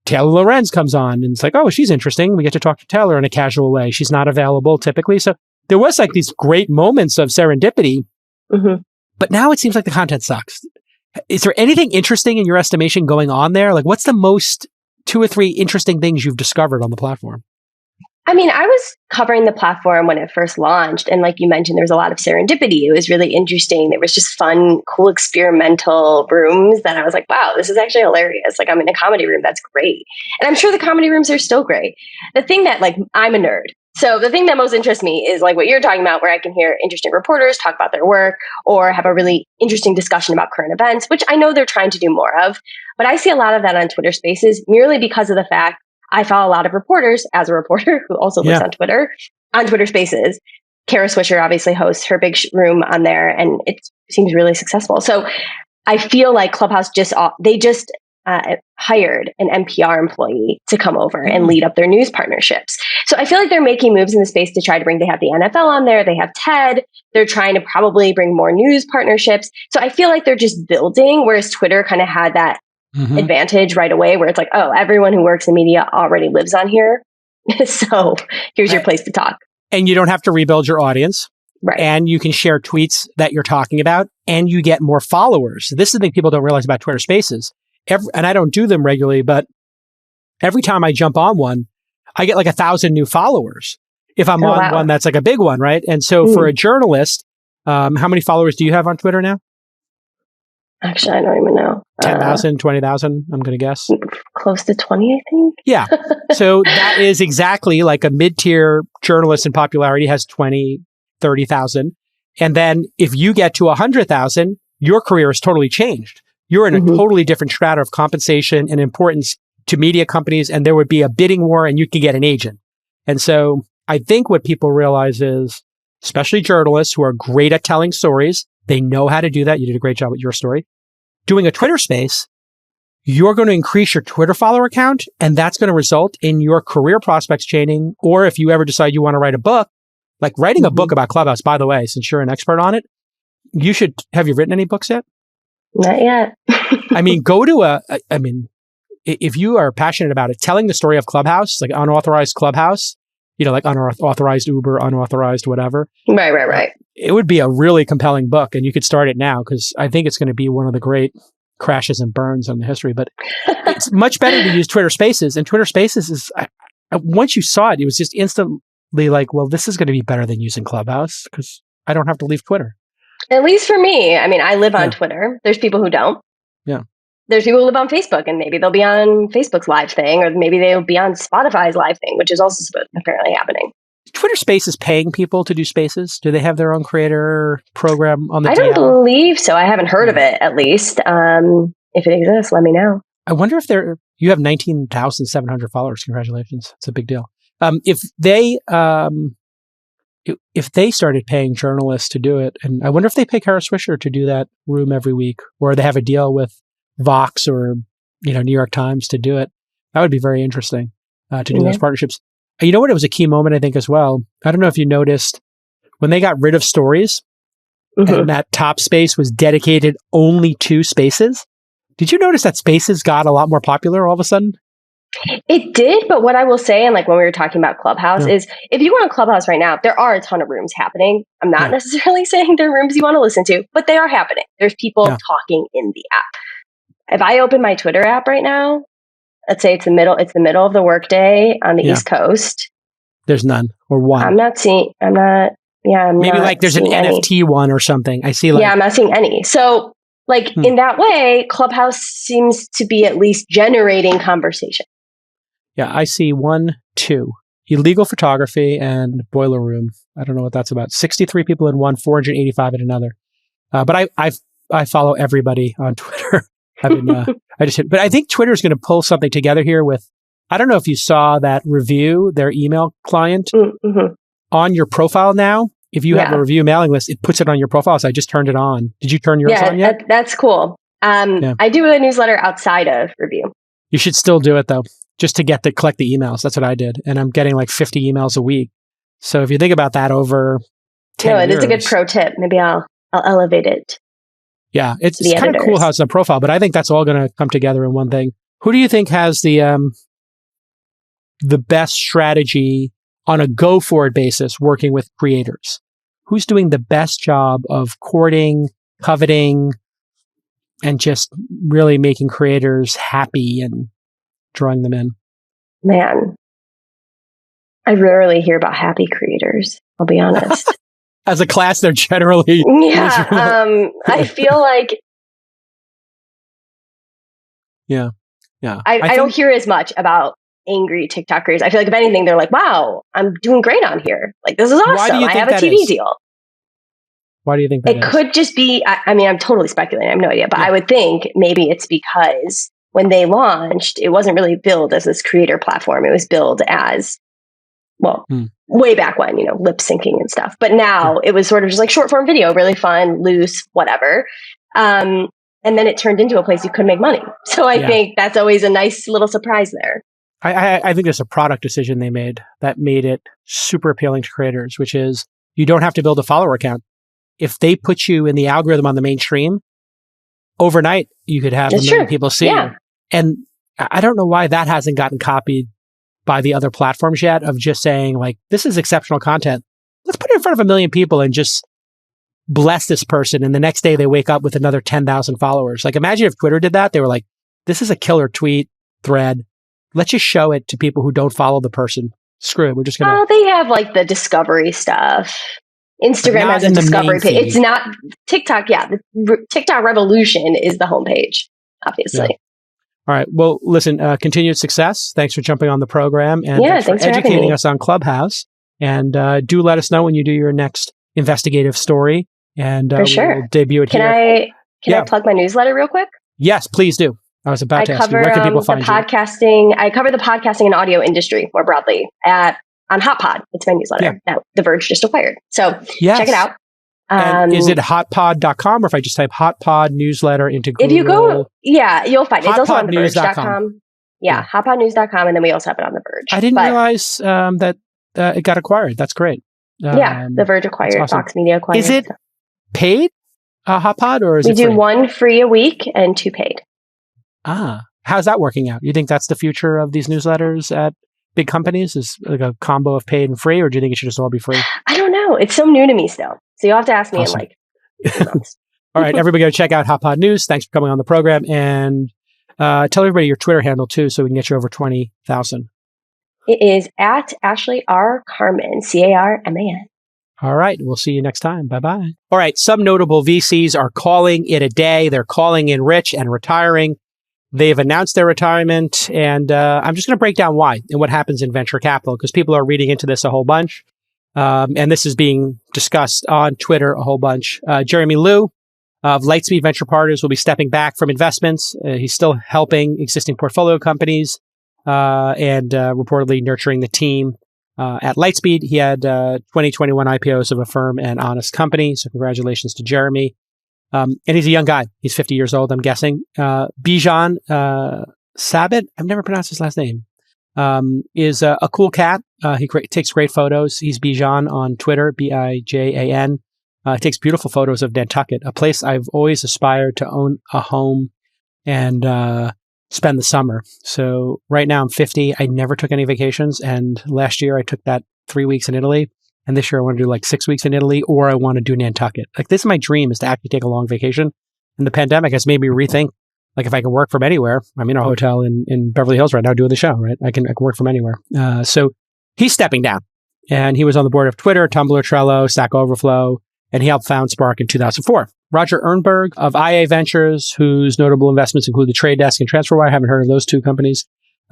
Taylor Lorenz comes on, and it's like, oh, she's interesting. We get to talk to Taylor in a casual way. She's not available typically. So there was like these great moments of serendipity, but now it seems like the content sucks. Is there anything interesting in your estimation going on there? Like, what's the most 2 or 3 interesting things you've discovered on the platform? I mean, I was covering the platform when it first launched. And like you mentioned, there was a lot of serendipity. It was really interesting. There was just fun, cool, experimental rooms that I was like, wow, this is actually hilarious. Like, I'm in a comedy room. That's great. And I'm sure the comedy rooms are still great. The thing that, like, I'm a nerd. So the thing that most interests me is like what you're talking about, where I can hear interesting reporters talk about their work or have a really interesting discussion about current events, which I know they're trying to do more of. But I see a lot of that on Twitter Spaces merely because of the fact I follow a lot of reporters as a reporter who also lives on Twitter Spaces. Kara Swisher obviously hosts her big room on there, and it seems really successful. So I feel like Clubhouse they just hired an NPR employee to come over and lead up their news partnerships. So I feel like they're making moves in the space to try to they have the NFL on there, they have TED, they're trying to probably bring more news partnerships. So I feel like they're just building, whereas Twitter kind of had that advantage right away where it's like, oh, everyone who works in media already lives on here. So here's your place to talk. And you don't have to rebuild your audience. Right. And you can share tweets that you're talking about, and you get more followers. This is the thing people don't realize about Twitter Spaces. And I don't do them regularly, but every time I jump on one, I get like 1,000 new followers. If I'm on one, that's like a big one, right? And so for a journalist, how many followers do you have on Twitter now? Actually, I don't even know. 10,000, 20,000, I'm going to guess. Close to 20, I think. Yeah. So that is exactly like a mid-tier journalist in popularity has 20, 30,000. And then if you get to 100,000, your career is totally changed. You're in a totally different strata of compensation and importance to media companies, and there would be a bidding war and you can get an agent. And so I think what people realize is, especially journalists who are great at telling stories, they know how to do that. You did a great job with your story. Doing a Twitter space, you're going to increase your Twitter follower count, and that's going to result in your career prospects changing. Or if you ever decide you want to write a book, like writing a book about Clubhouse, by the way, since you're an expert on it, have you written any books yet? Not yet. I mean, if you are passionate about it, telling the story of Clubhouse, like unauthorized Clubhouse, like unauthorized Uber, unauthorized whatever. Right. It would be a really compelling book, and you could start it now because I think it's going to be one of the great crashes and burns in the history. But it's much better to use Twitter Spaces, and Twitter Spaces is, once you saw it, it was just instantly like, well, this is going to be better than using Clubhouse because I don't have to leave Twitter. At least for me. I mean, I live on Twitter. There's people who don't. Yeah. There's people who live on Facebook, and maybe they'll be on Facebook's live thing, or maybe they'll be on Spotify's live thing, which is also apparently happening. Twitter Spaces paying people to do spaces? Do they have their own creator program on the I don't believe so. I haven't heard of it, at least. If it exists, let me know. I wonder if you have 19,700 followers. Congratulations. It's a big deal. If they started paying journalists to do it, and I wonder if they pay Kara Swisher to do that room every week, or they have a deal with Vox or, New York Times to do it. That would be very interesting to do those partnerships. You know what? It was a key moment, I think, as well. I don't know if you noticed when they got rid of stories and that top space was dedicated only to spaces. Did you notice that spaces got a lot more popular all of a sudden? It did, but what I will say, and like when we were talking about Clubhouse, is if you go on Clubhouse right now, there are a ton of rooms happening. I'm not necessarily saying they're rooms you want to listen to, but they are happening. There's people talking in the app. If I open my Twitter app right now, let's say it's the middle of the workday on the East Coast. There's none or one. I'm not there's an NFT one or something. I see I'm not seeing any. So in that way, Clubhouse seems to be at least generating conversation. Yeah, I see 1, 2. Illegal photography and boiler room. I don't know what that's about. 63 people in one, 485 in another. But I follow everybody on Twitter. But I think Twitter is going to pull something together here with, I don't know if you saw that review, their email client on your profile now. If you have a review mailing list, it puts it on your profile. So I just turned it on. Did you turn yours on yet? That's cool. I do a newsletter outside of review. You should still do it though, just to collect the emails. That's what I did. And I'm getting like 50 emails a week. So if you think about that over 10 years. It is a good pro tip. Maybe I'll elevate it. Yeah, it's kind of cool how it's a profile, but I think that's all going to come together in one thing. Who do you think has the best strategy on a go-forward basis working with creators? Who's doing the best job of courting, coveting, and just really making creators happy and drawing them in? Man, I rarely hear about happy creators, I'll be honest. As a class, they're generally... I feel like... Yeah. I don't hear as much about angry TikTok creators. I feel like if anything, they're like, wow, I'm doing great on here. Like, this is awesome. I have a TV deal. Why do you think that is? It could just be, I'm totally speculating. I have no idea. But I would think maybe it's because when they launched, it wasn't really billed as this creator platform. It was billed as, way back when, lip syncing and stuff. But now it was sort of just like short form video, really fun, loose, whatever. And and then it turned into a place you could make money. So I think that's always a nice little surprise there. I think there's a product decision they made that made it super appealing to creators, which is you don't have to build a follower account. If they put you in the algorithm on the mainstream, overnight you could have a million people see you. And I don't know why that hasn't gotten copied by the other platforms yet, of just saying like, this is exceptional content. Let's put it in front of 1 million people and just bless this person. And the next day they wake up with another 10,000 followers. Like, imagine if Twitter did that. They were like, this is a killer tweet thread. Let's just show it to people who don't follow the person. Screw it. We're just going to. Oh, they have like the discovery stuff. Instagram has a discovery page. It's not TikTok. Yeah. The TikTok revolution is the homepage, obviously. Yeah. All right. Well, listen, continued success. Thanks for jumping on the program. And thanks for educating us on Clubhouse. And do let us know when you do your next investigative story. And for sure. We'll debut it here. Can I plug my newsletter real quick? Yes, please do. I was about to ask you, where can people find you? I cover the podcasting and audio industry more broadly on HotPod. It's my newsletter that The Verge just acquired. So check it out. Is it hotpod.com, or if I just type hotpod newsletter into Google? If you go, you'll find it. It's also on theverge.com. Yeah, hotpodnews.com. And then we also have it on The Verge. I didn't realize that it got acquired. That's great. The Verge acquired, awesome. Fox Media acquired. Is it paid, HotPod, or is it free? We do 1 free a week and 2 paid. How's that working out? You think that's the future of these newsletters at big companies, is like a combo of paid and free, or do you think it should just all be free? I don't know. It's so new to me still. So you'll have to ask me in like 2 months. All right, everybody go check out HotPod News. Thanks for coming on the program. And tell everybody your Twitter handle too, so we can get you over 20,000. It is at Ashley R. Carman, Carman. All right. We'll see you next time. Bye-bye. All right. Some notable VCs are calling it a day. They're calling in rich and retiring. They've announced their retirement, and I'm just going to break down why and what happens in venture capital, because people are reading into this a whole bunch. And this is being discussed on Twitter a whole bunch. Jeremy Liu of Lightspeed Venture Partners will be stepping back from investments. He's still helping existing portfolio companies and reportedly nurturing the team at Lightspeed. He had 2021 IPOs of a firm and honest company. So congratulations to Jeremy. And he's a young guy. He's 50 years old, I'm guessing. Bijan Sabit, I've never pronounced his last name, is a cool cat. He takes great photos. He's Bijan on Twitter, Bijan. Takes beautiful photos of Nantucket, a place I've always aspired to own a home and spend the summer. So right now I'm 50. I never took any vacations. And last year I took that 3 weeks in Italy. And this year I want to do like 6 weeks in Italy, or I want to do Nantucket. Like, this is my dream, is to actually take a long vacation. And the pandemic has made me rethink, like, if I can work from anywhere. I'm in a hotel in Beverly Hills right now doing the show, right? I can work from anywhere. So he's stepping down, and he was on the board of Twitter, Tumblr, Trello, Stack Overflow, and he helped found Spark in 2004. Roger Ehrenberg of IA Ventures, whose notable investments include the Trade Desk and TransferWise. I haven't heard of those two companies.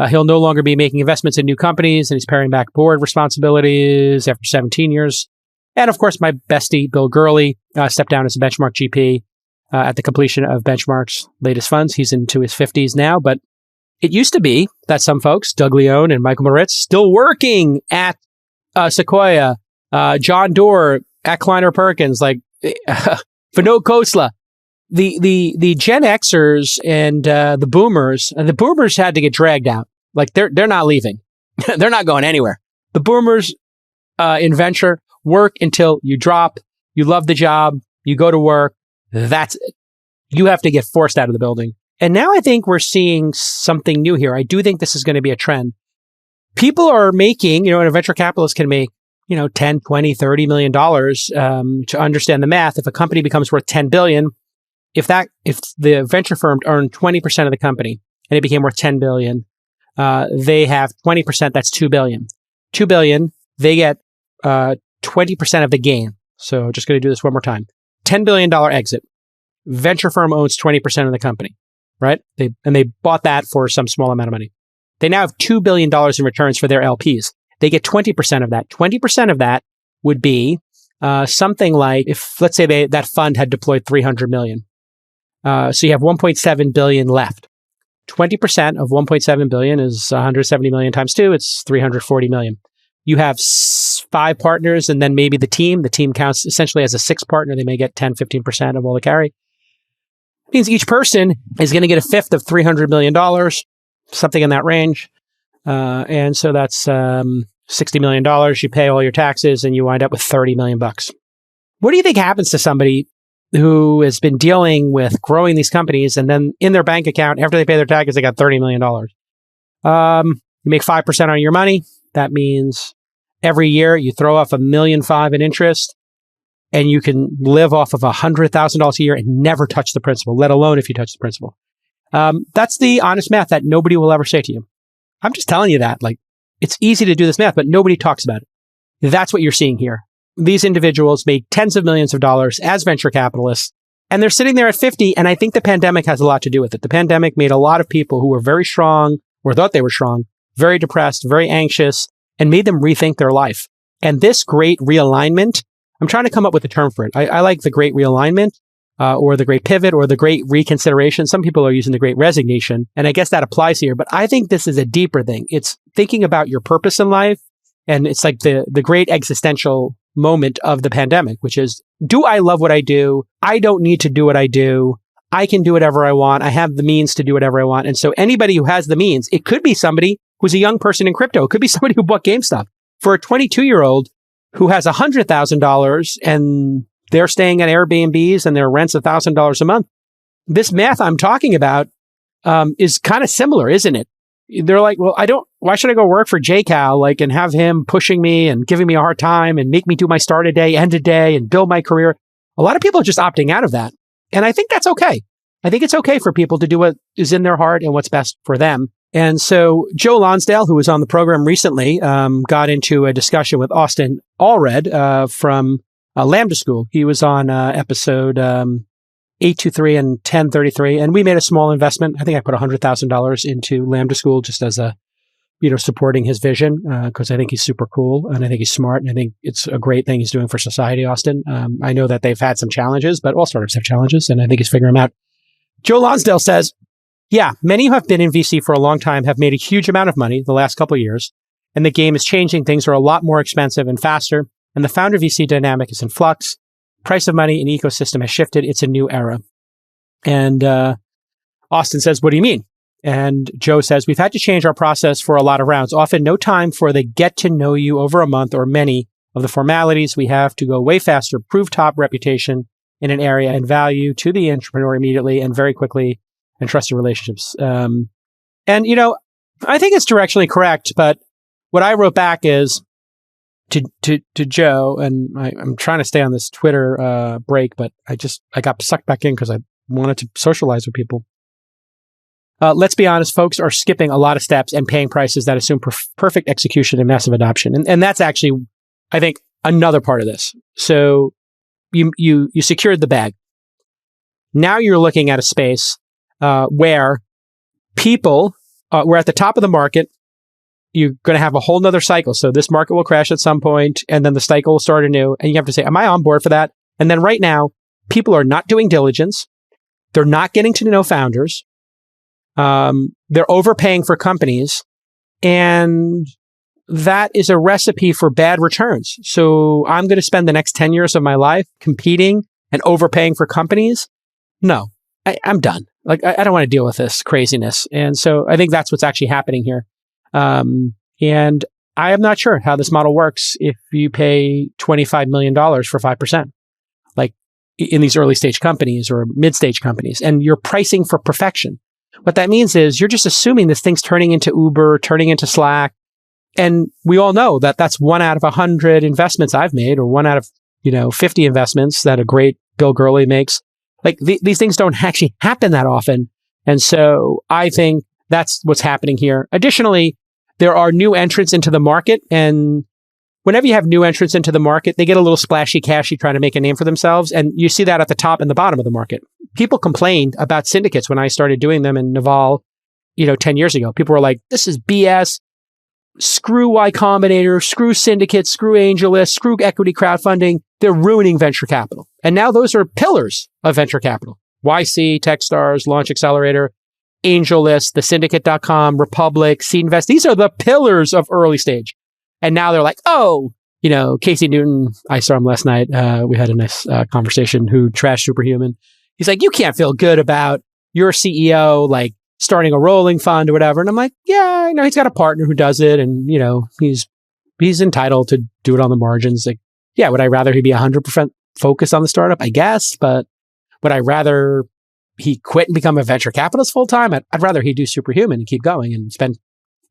He'll no longer be making investments in new companies, and he's paring back board responsibilities after 17 years. And of course, my bestie, Bill Gurley, stepped down as a Benchmark GP at the completion of Benchmark's latest funds. He's into his 50s now, but it used to be that some folks, Doug Leone and Michael Moritz, still working at Sequoia, John Doerr at Kleiner Perkins, like Vinod Khosla. The Gen Xers and the boomers had to get dragged out. Like, they're not leaving. They're not going anywhere. The boomers in venture work until you drop. You love the job. You go to work. That's it. You have to get forced out of the building. And now I think we're seeing something new here. I do think this is going to be a trend. People are making, and a venture capitalist can make, 10, 20, $30 million to understand the math. If a company becomes worth 10 billion, if the venture firm earned 20% of the company and it became worth 10 billion, they have 20%. That's 2 billion. 2 billion. They get 20% of the gain. So just going to do this one more time. $10 billion exit. Venture firm owns 20% of the company, right? They bought that for some small amount of money. They now have $2 billion in returns for their LPs. They get 20% of that. 20% of that would be something like, if let's say that fund had deployed 300 million. So you have 1.7 billion left. 20% of 1.7 billion is 170 million times 2. It's 340 million. You have 5 partners, and then maybe the team. The team counts essentially as a 6th partner. They may get 10, 15% of all the carry. means each person is going to get a fifth of $300 million, something in that range. And so that's $60 million. You pay all your taxes and you wind up with $30 million. What do you think happens to somebody who has been dealing with growing these companies and then in their bank account, after they pay their taxes, they got $30 million? You make 5% on your money. That means every year you throw off $1.5 million in interest and you can live off of $100,000 a year and never touch the principal, let alone if you touch the principal. That's the honest math that nobody will ever say to you. I'm just telling you that. Like, it's easy to do this math, but nobody talks about it. That's what you're seeing here. These individuals made tens of millions of dollars as venture capitalists, and they're sitting there at 50. And I think the pandemic has a lot to do with it. The pandemic made a lot of people who were very strong or thought they were strong, very depressed, very anxious, and made them rethink their life. And this great realignment, I'm trying to come up with a term for it. I like the great realignment, or the great pivot, or the great reconsideration. Some people are using the great resignation, and I guess that applies here. But I think this is a deeper thing. It's thinking about your purpose in life, and it's like the great existential moment of the pandemic, which is, do I love what I do? I don't need to do what I do. I can do whatever I want. I have the means to do whatever I want. And so anybody who has the means, it could be somebody who's a young person in crypto. It could be somebody who bought GameStop. For a 22-year-old who has $100,000 and they're staying at Airbnbs and their rent's $1,000 a month, this math I'm talking about is kind of similar, isn't it? They're like, well, why should I go work for JCal, like, and have him pushing me and giving me a hard time and make me do my start a day, end a day, and build my career? A lot of people are just opting out of that. And I think that's okay. I think it's okay for people to do what is in their heart and what's best for them. And so Joe Lonsdale, who was on the program recently, got into a discussion with Austin Allred from Lambda School. He was on episode 823 and 1033, and we made a small investment. I think I put $100,000 into Lambda School just as a, supporting his vision, because I think he's super cool and I think he's smart and I think it's a great thing he's doing for society, Austin. I know that they've had some challenges, but all startups have challenges, and I think he's figuring them out. Joe Lonsdale says, yeah, many who have been in VC for a long time have made a huge amount of money the last couple of years, and the game is changing. Things are a lot more expensive and faster, and the founder VC dynamic is in flux. Price of money and ecosystem has shifted. It's a new era. And Austin says, what do you mean? And Joe says, we've had to change our process for a lot of rounds. Often no time for the get to know you over a month or many of the formalities. We have to go way faster, prove top reputation in an area and value to the entrepreneur immediately and very quickly, and trusted relationships. And, I think it's directionally correct, but what I wrote back is to Joe, and I'm trying to stay on this Twitter break, but I got sucked back in because I wanted to socialize with people. Let's be honest, folks are skipping a lot of steps and paying prices that assume perfect execution and massive adoption. And that's actually, I think, another part of this. So you secured the bag. Now you're looking at a space where people, we're at the top of the market. You're going to have a whole nother cycle. So this market will crash at some point, and then the cycle will start anew. And you have to say, am I on board for that? And then right now, people are not doing diligence. They're not getting to know founders. They're overpaying for companies, and that is a recipe for bad returns. So I'm going to spend the next 10 years of my life competing and overpaying for companies? No, I'm done. Like, I don't want to deal with this craziness. And so I think that's what's actually happening here. And I am not sure how this model works if you pay $25 million for 5%, like in these early stage companies or mid stage companies, and you're pricing for perfection. What that means is you're just assuming this thing's turning into Uber, turning into Slack. And we all know that that's 1 out of 100 investments I've made, or 1 out of, 50 investments that a great Bill Gurley makes. Like these things don't actually happen that often. And so I think that's what's happening here. Additionally, there are new entrants into the market. And whenever you have new entrants into the market, they get a little splashy, cashy, trying to make a name for themselves. And you see that at the top and the bottom of the market. People complained about syndicates when I started doing them in Naval, 10 years ago. People were like, this is BS. Screw Y Combinator, screw syndicates, screw AngelList, screw equity crowdfunding. They're ruining venture capital. And now those are pillars of venture capital. YC, Techstars, Launch Accelerator, AngelList, thesyndicate.com, Republic, Seed Invest. These are the pillars of early stage. And now they're like, Casey Newton, I saw him last night. We had a nice conversation, who trashed Superhuman. he's like, you can't feel good about your CEO, like starting a rolling fund or whatever. And I'm like, yeah, I know he's got a partner who does it. And, he's entitled to do it on the margins. Like, yeah, would I rather he be 100% focused on the startup? I guess. But would I rather he quit and become a venture capitalist full time? I'd rather he do Superhuman and keep going and spend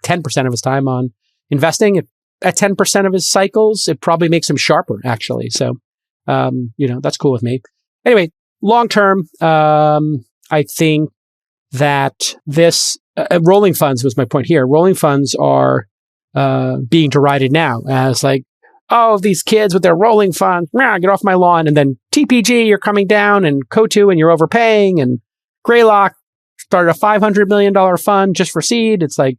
10% of his time on investing. At 10% of his cycles, it probably makes him sharper, actually. So, that's cool with me. Anyway, long term, I think that this rolling funds was my point here. Rolling funds are being derided now as like, oh, these kids with their rolling funds, get off my lawn. And then TPG, you're coming down, and Cotu, and you're overpaying, and Greylock started a $500 million fund just for seed. It's like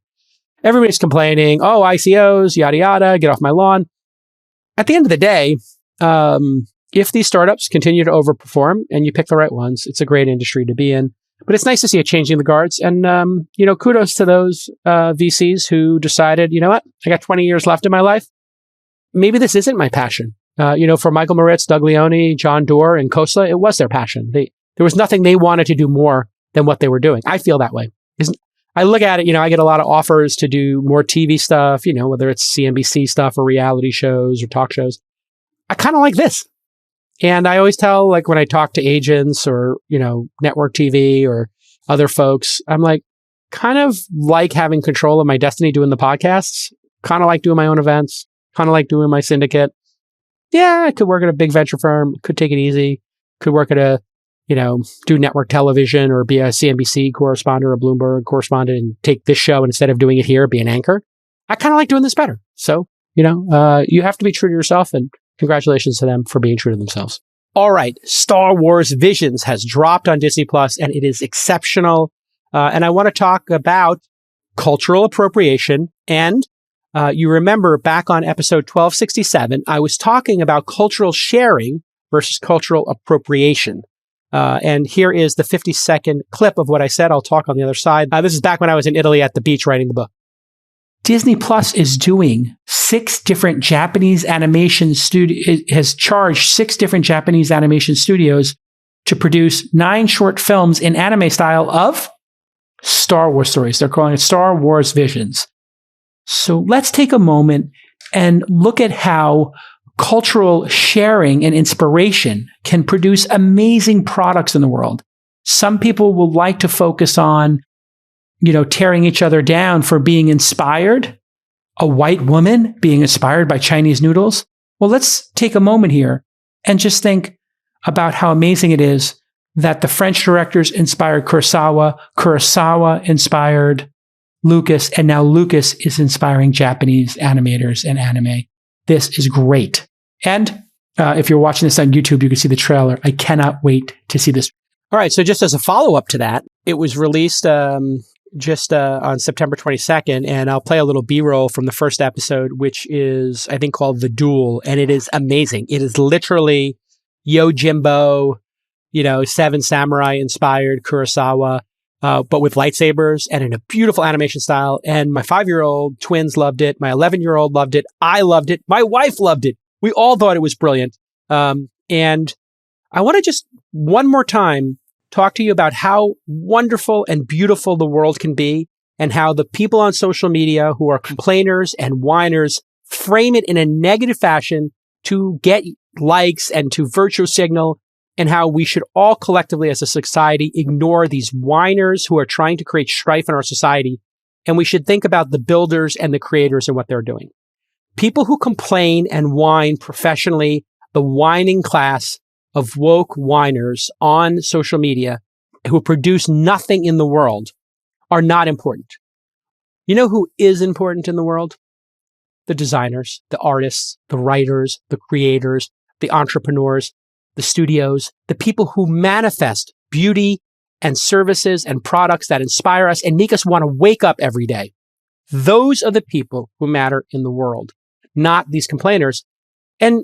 everybody's complaining, oh, ICOs, yada, yada, get off my lawn. At the end of the day, if these startups continue to overperform and you pick the right ones, it's a great industry to be in. But it's nice to see it changing the guards. And, kudos to those VCs who decided, you know what, I got 20 years left in my life. Maybe this isn't my passion. For Michael Moritz, Doug Leone, John Doerr, and Khosla, it was their passion. There was nothing they wanted to do more than what they were doing. I feel that way. I look at it, I get a lot of offers to do more TV stuff, whether it's CNBC stuff or reality shows or talk shows. I kind of like this. And I always tell, like, when I talk to agents or, network TV or other folks, I'm like, kind of like having control of my destiny doing the podcasts, kind of like doing my own events, kind of like doing my syndicate. Yeah, I could work at a big venture firm, could take it easy, could work at a, do network television or be a CNBC correspondent or a Bloomberg correspondent and take this show, and instead of doing it here, be an anchor. I kind of like doing this better. So, you have to be true to yourself, and congratulations to them for being true to themselves. All right. Star Wars Visions has dropped on Disney Plus, and it is exceptional. And I want to talk about cultural appropriation. And you remember back on episode 1267, I was talking about cultural sharing versus cultural appropriation. And here is the 50-second clip of what I said. I'll talk on the other side. This is back when I was in Italy at the beach writing the book. Disney Plus is doing 6 different Japanese animation studios, has charged 6 different Japanese animation studios to produce 9 short films in anime style of Star Wars stories. They're calling it Star Wars Visions. So let's take a moment and look at how cultural sharing and inspiration can produce amazing products in the world. Some people will like to focus on tearing each other down for being inspired. A white woman being inspired by Chinese noodles. Well, let's take a moment here and just think about how amazing it is that the French directors inspired Kurosawa, Kurosawa inspired Lucas, and now Lucas is inspiring Japanese animators and anime. This is great. And if you're watching this on YouTube, you can see the trailer. I cannot wait to see this. All right. So just as a follow-up to that, it was released just on September 22nd, and I'll play a little B-roll from the first episode, which is, I think, called The Duel, and it is amazing. It is literally Yojimbo, Seven Samurai inspired Kurosawa, but with lightsabers and in a beautiful animation style. And my 5-year-old twins loved it. My 11-year-old loved it. I loved it. My wife loved it. We all thought it was brilliant. And I want to just one more time talk to you about how wonderful and beautiful the world can be, and how the people on social media who are complainers and whiners frame it in a negative fashion to get likes and to virtue signal, and how we should all collectively as a society ignore these whiners who are trying to create strife in our society. And we should think about the builders and the creators and what they're doing. People who complain and whine professionally, the whining class of woke whiners on social media who produce nothing in the world, are not important. You know who is important in the world? The designers, the artists, the writers, the creators, the entrepreneurs, the studios, the people who manifest beauty and services and products that inspire us and make us want to wake up every day. Those are the people who matter in the world, not these complainers. And,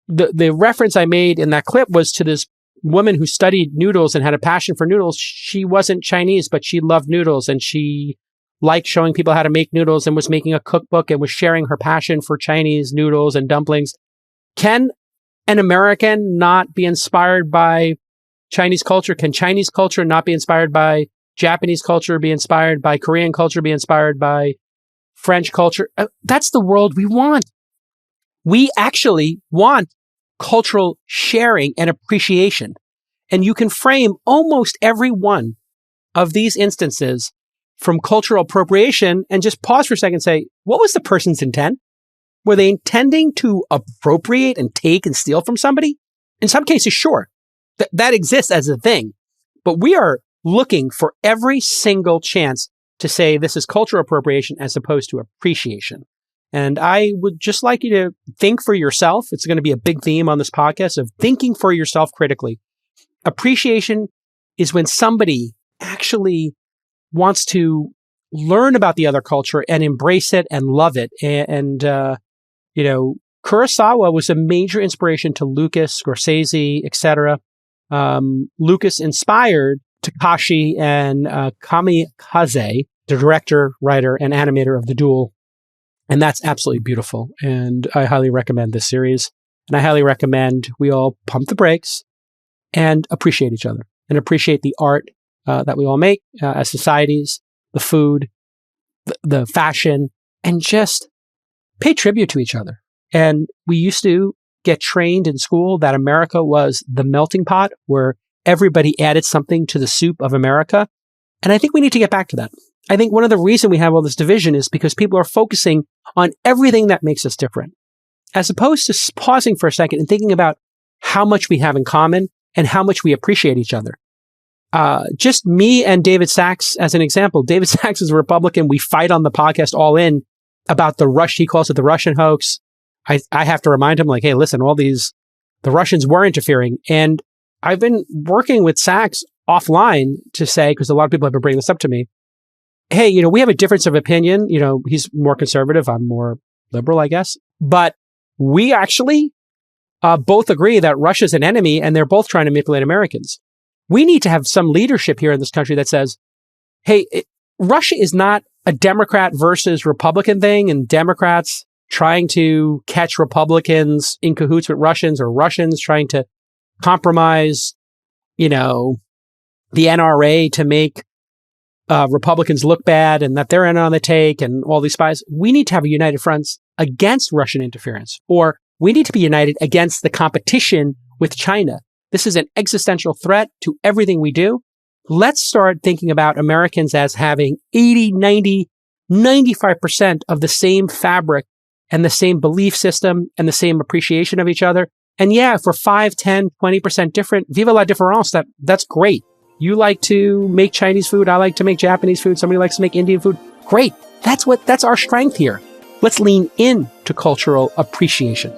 the reference I made in that clip was to this woman who studied noodles and had a passion for noodles. She wasn't Chinese, but she loved noodles, and she liked showing people how to make noodles and was making a cookbook and was sharing her passion for Chinese noodles and dumplings. Can an American not be inspired by Chinese culture? Can Chinese culture not be inspired by Japanese culture, be inspired by Korean culture, be inspired by French culture? That's the world we want. We actually want cultural sharing and appreciation. And you can frame almost every one of these instances from cultural appropriation and just pause for a second and say, what was the person's intent? Were they intending to appropriate and take and steal from somebody? In some cases, sure, that exists as a thing. But we are looking for every single chance to say this is cultural appropriation as opposed to appreciation. And I would just like you to think for yourself. It's going to be a big theme on this podcast of thinking for yourself critically. Appreciation is when somebody actually wants to learn about the other culture and embrace it and love it. And Kurosawa was a major inspiration to Lucas, Scorsese, etc. Lucas inspired Takashi and Kamikaze, the director, writer, and animator of The Duel. And that's absolutely beautiful. And I highly recommend this series. And I highly recommend we all pump the brakes and appreciate each other and appreciate the art that we all make as societies, the food, the fashion, and just pay tribute to each other. And we used to get trained in school that America was the melting pot where everybody added something to the soup of America. And I think we need to get back to that. I think one of the reasons we have all this division is because people are focusing on everything that makes us different, as opposed to pausing for a second and thinking about how much we have in common and how much we appreciate each other. Just me and David Sachs as an example. David Sachs is a Republican. We fight on the podcast all in about he calls it the Russian hoax. I have to remind him, like, hey, listen, the Russians were interfering. And I've been working with Sachs offline to say, because a lot of people have been bringing this up to me, hey, we have a difference of opinion. He's more conservative. I'm more liberal, I guess. But we actually both agree that Russia's an enemy and they're both trying to manipulate Americans. We need to have some leadership here in this country that says, hey, Russia is not a Democrat versus Republican thing and Democrats trying to catch Republicans in cahoots with Russians or Russians trying to compromise, the NRA to make Republicans look bad and that they're in on the take and all these spies. We need to have a united front against Russian interference, or we need to be united against the competition with China. This is an existential threat to everything we do. Let's start thinking about Americans as having 80, 90, 95% of the same fabric and the same belief system and the same appreciation of each other. And yeah, if we're 5, 10, 20% different, vive la différence, that's great. You like to make Chinese food. I like to make Japanese food. Somebody likes to make Indian food. Great. That's our strength here. Let's lean in to cultural appreciation.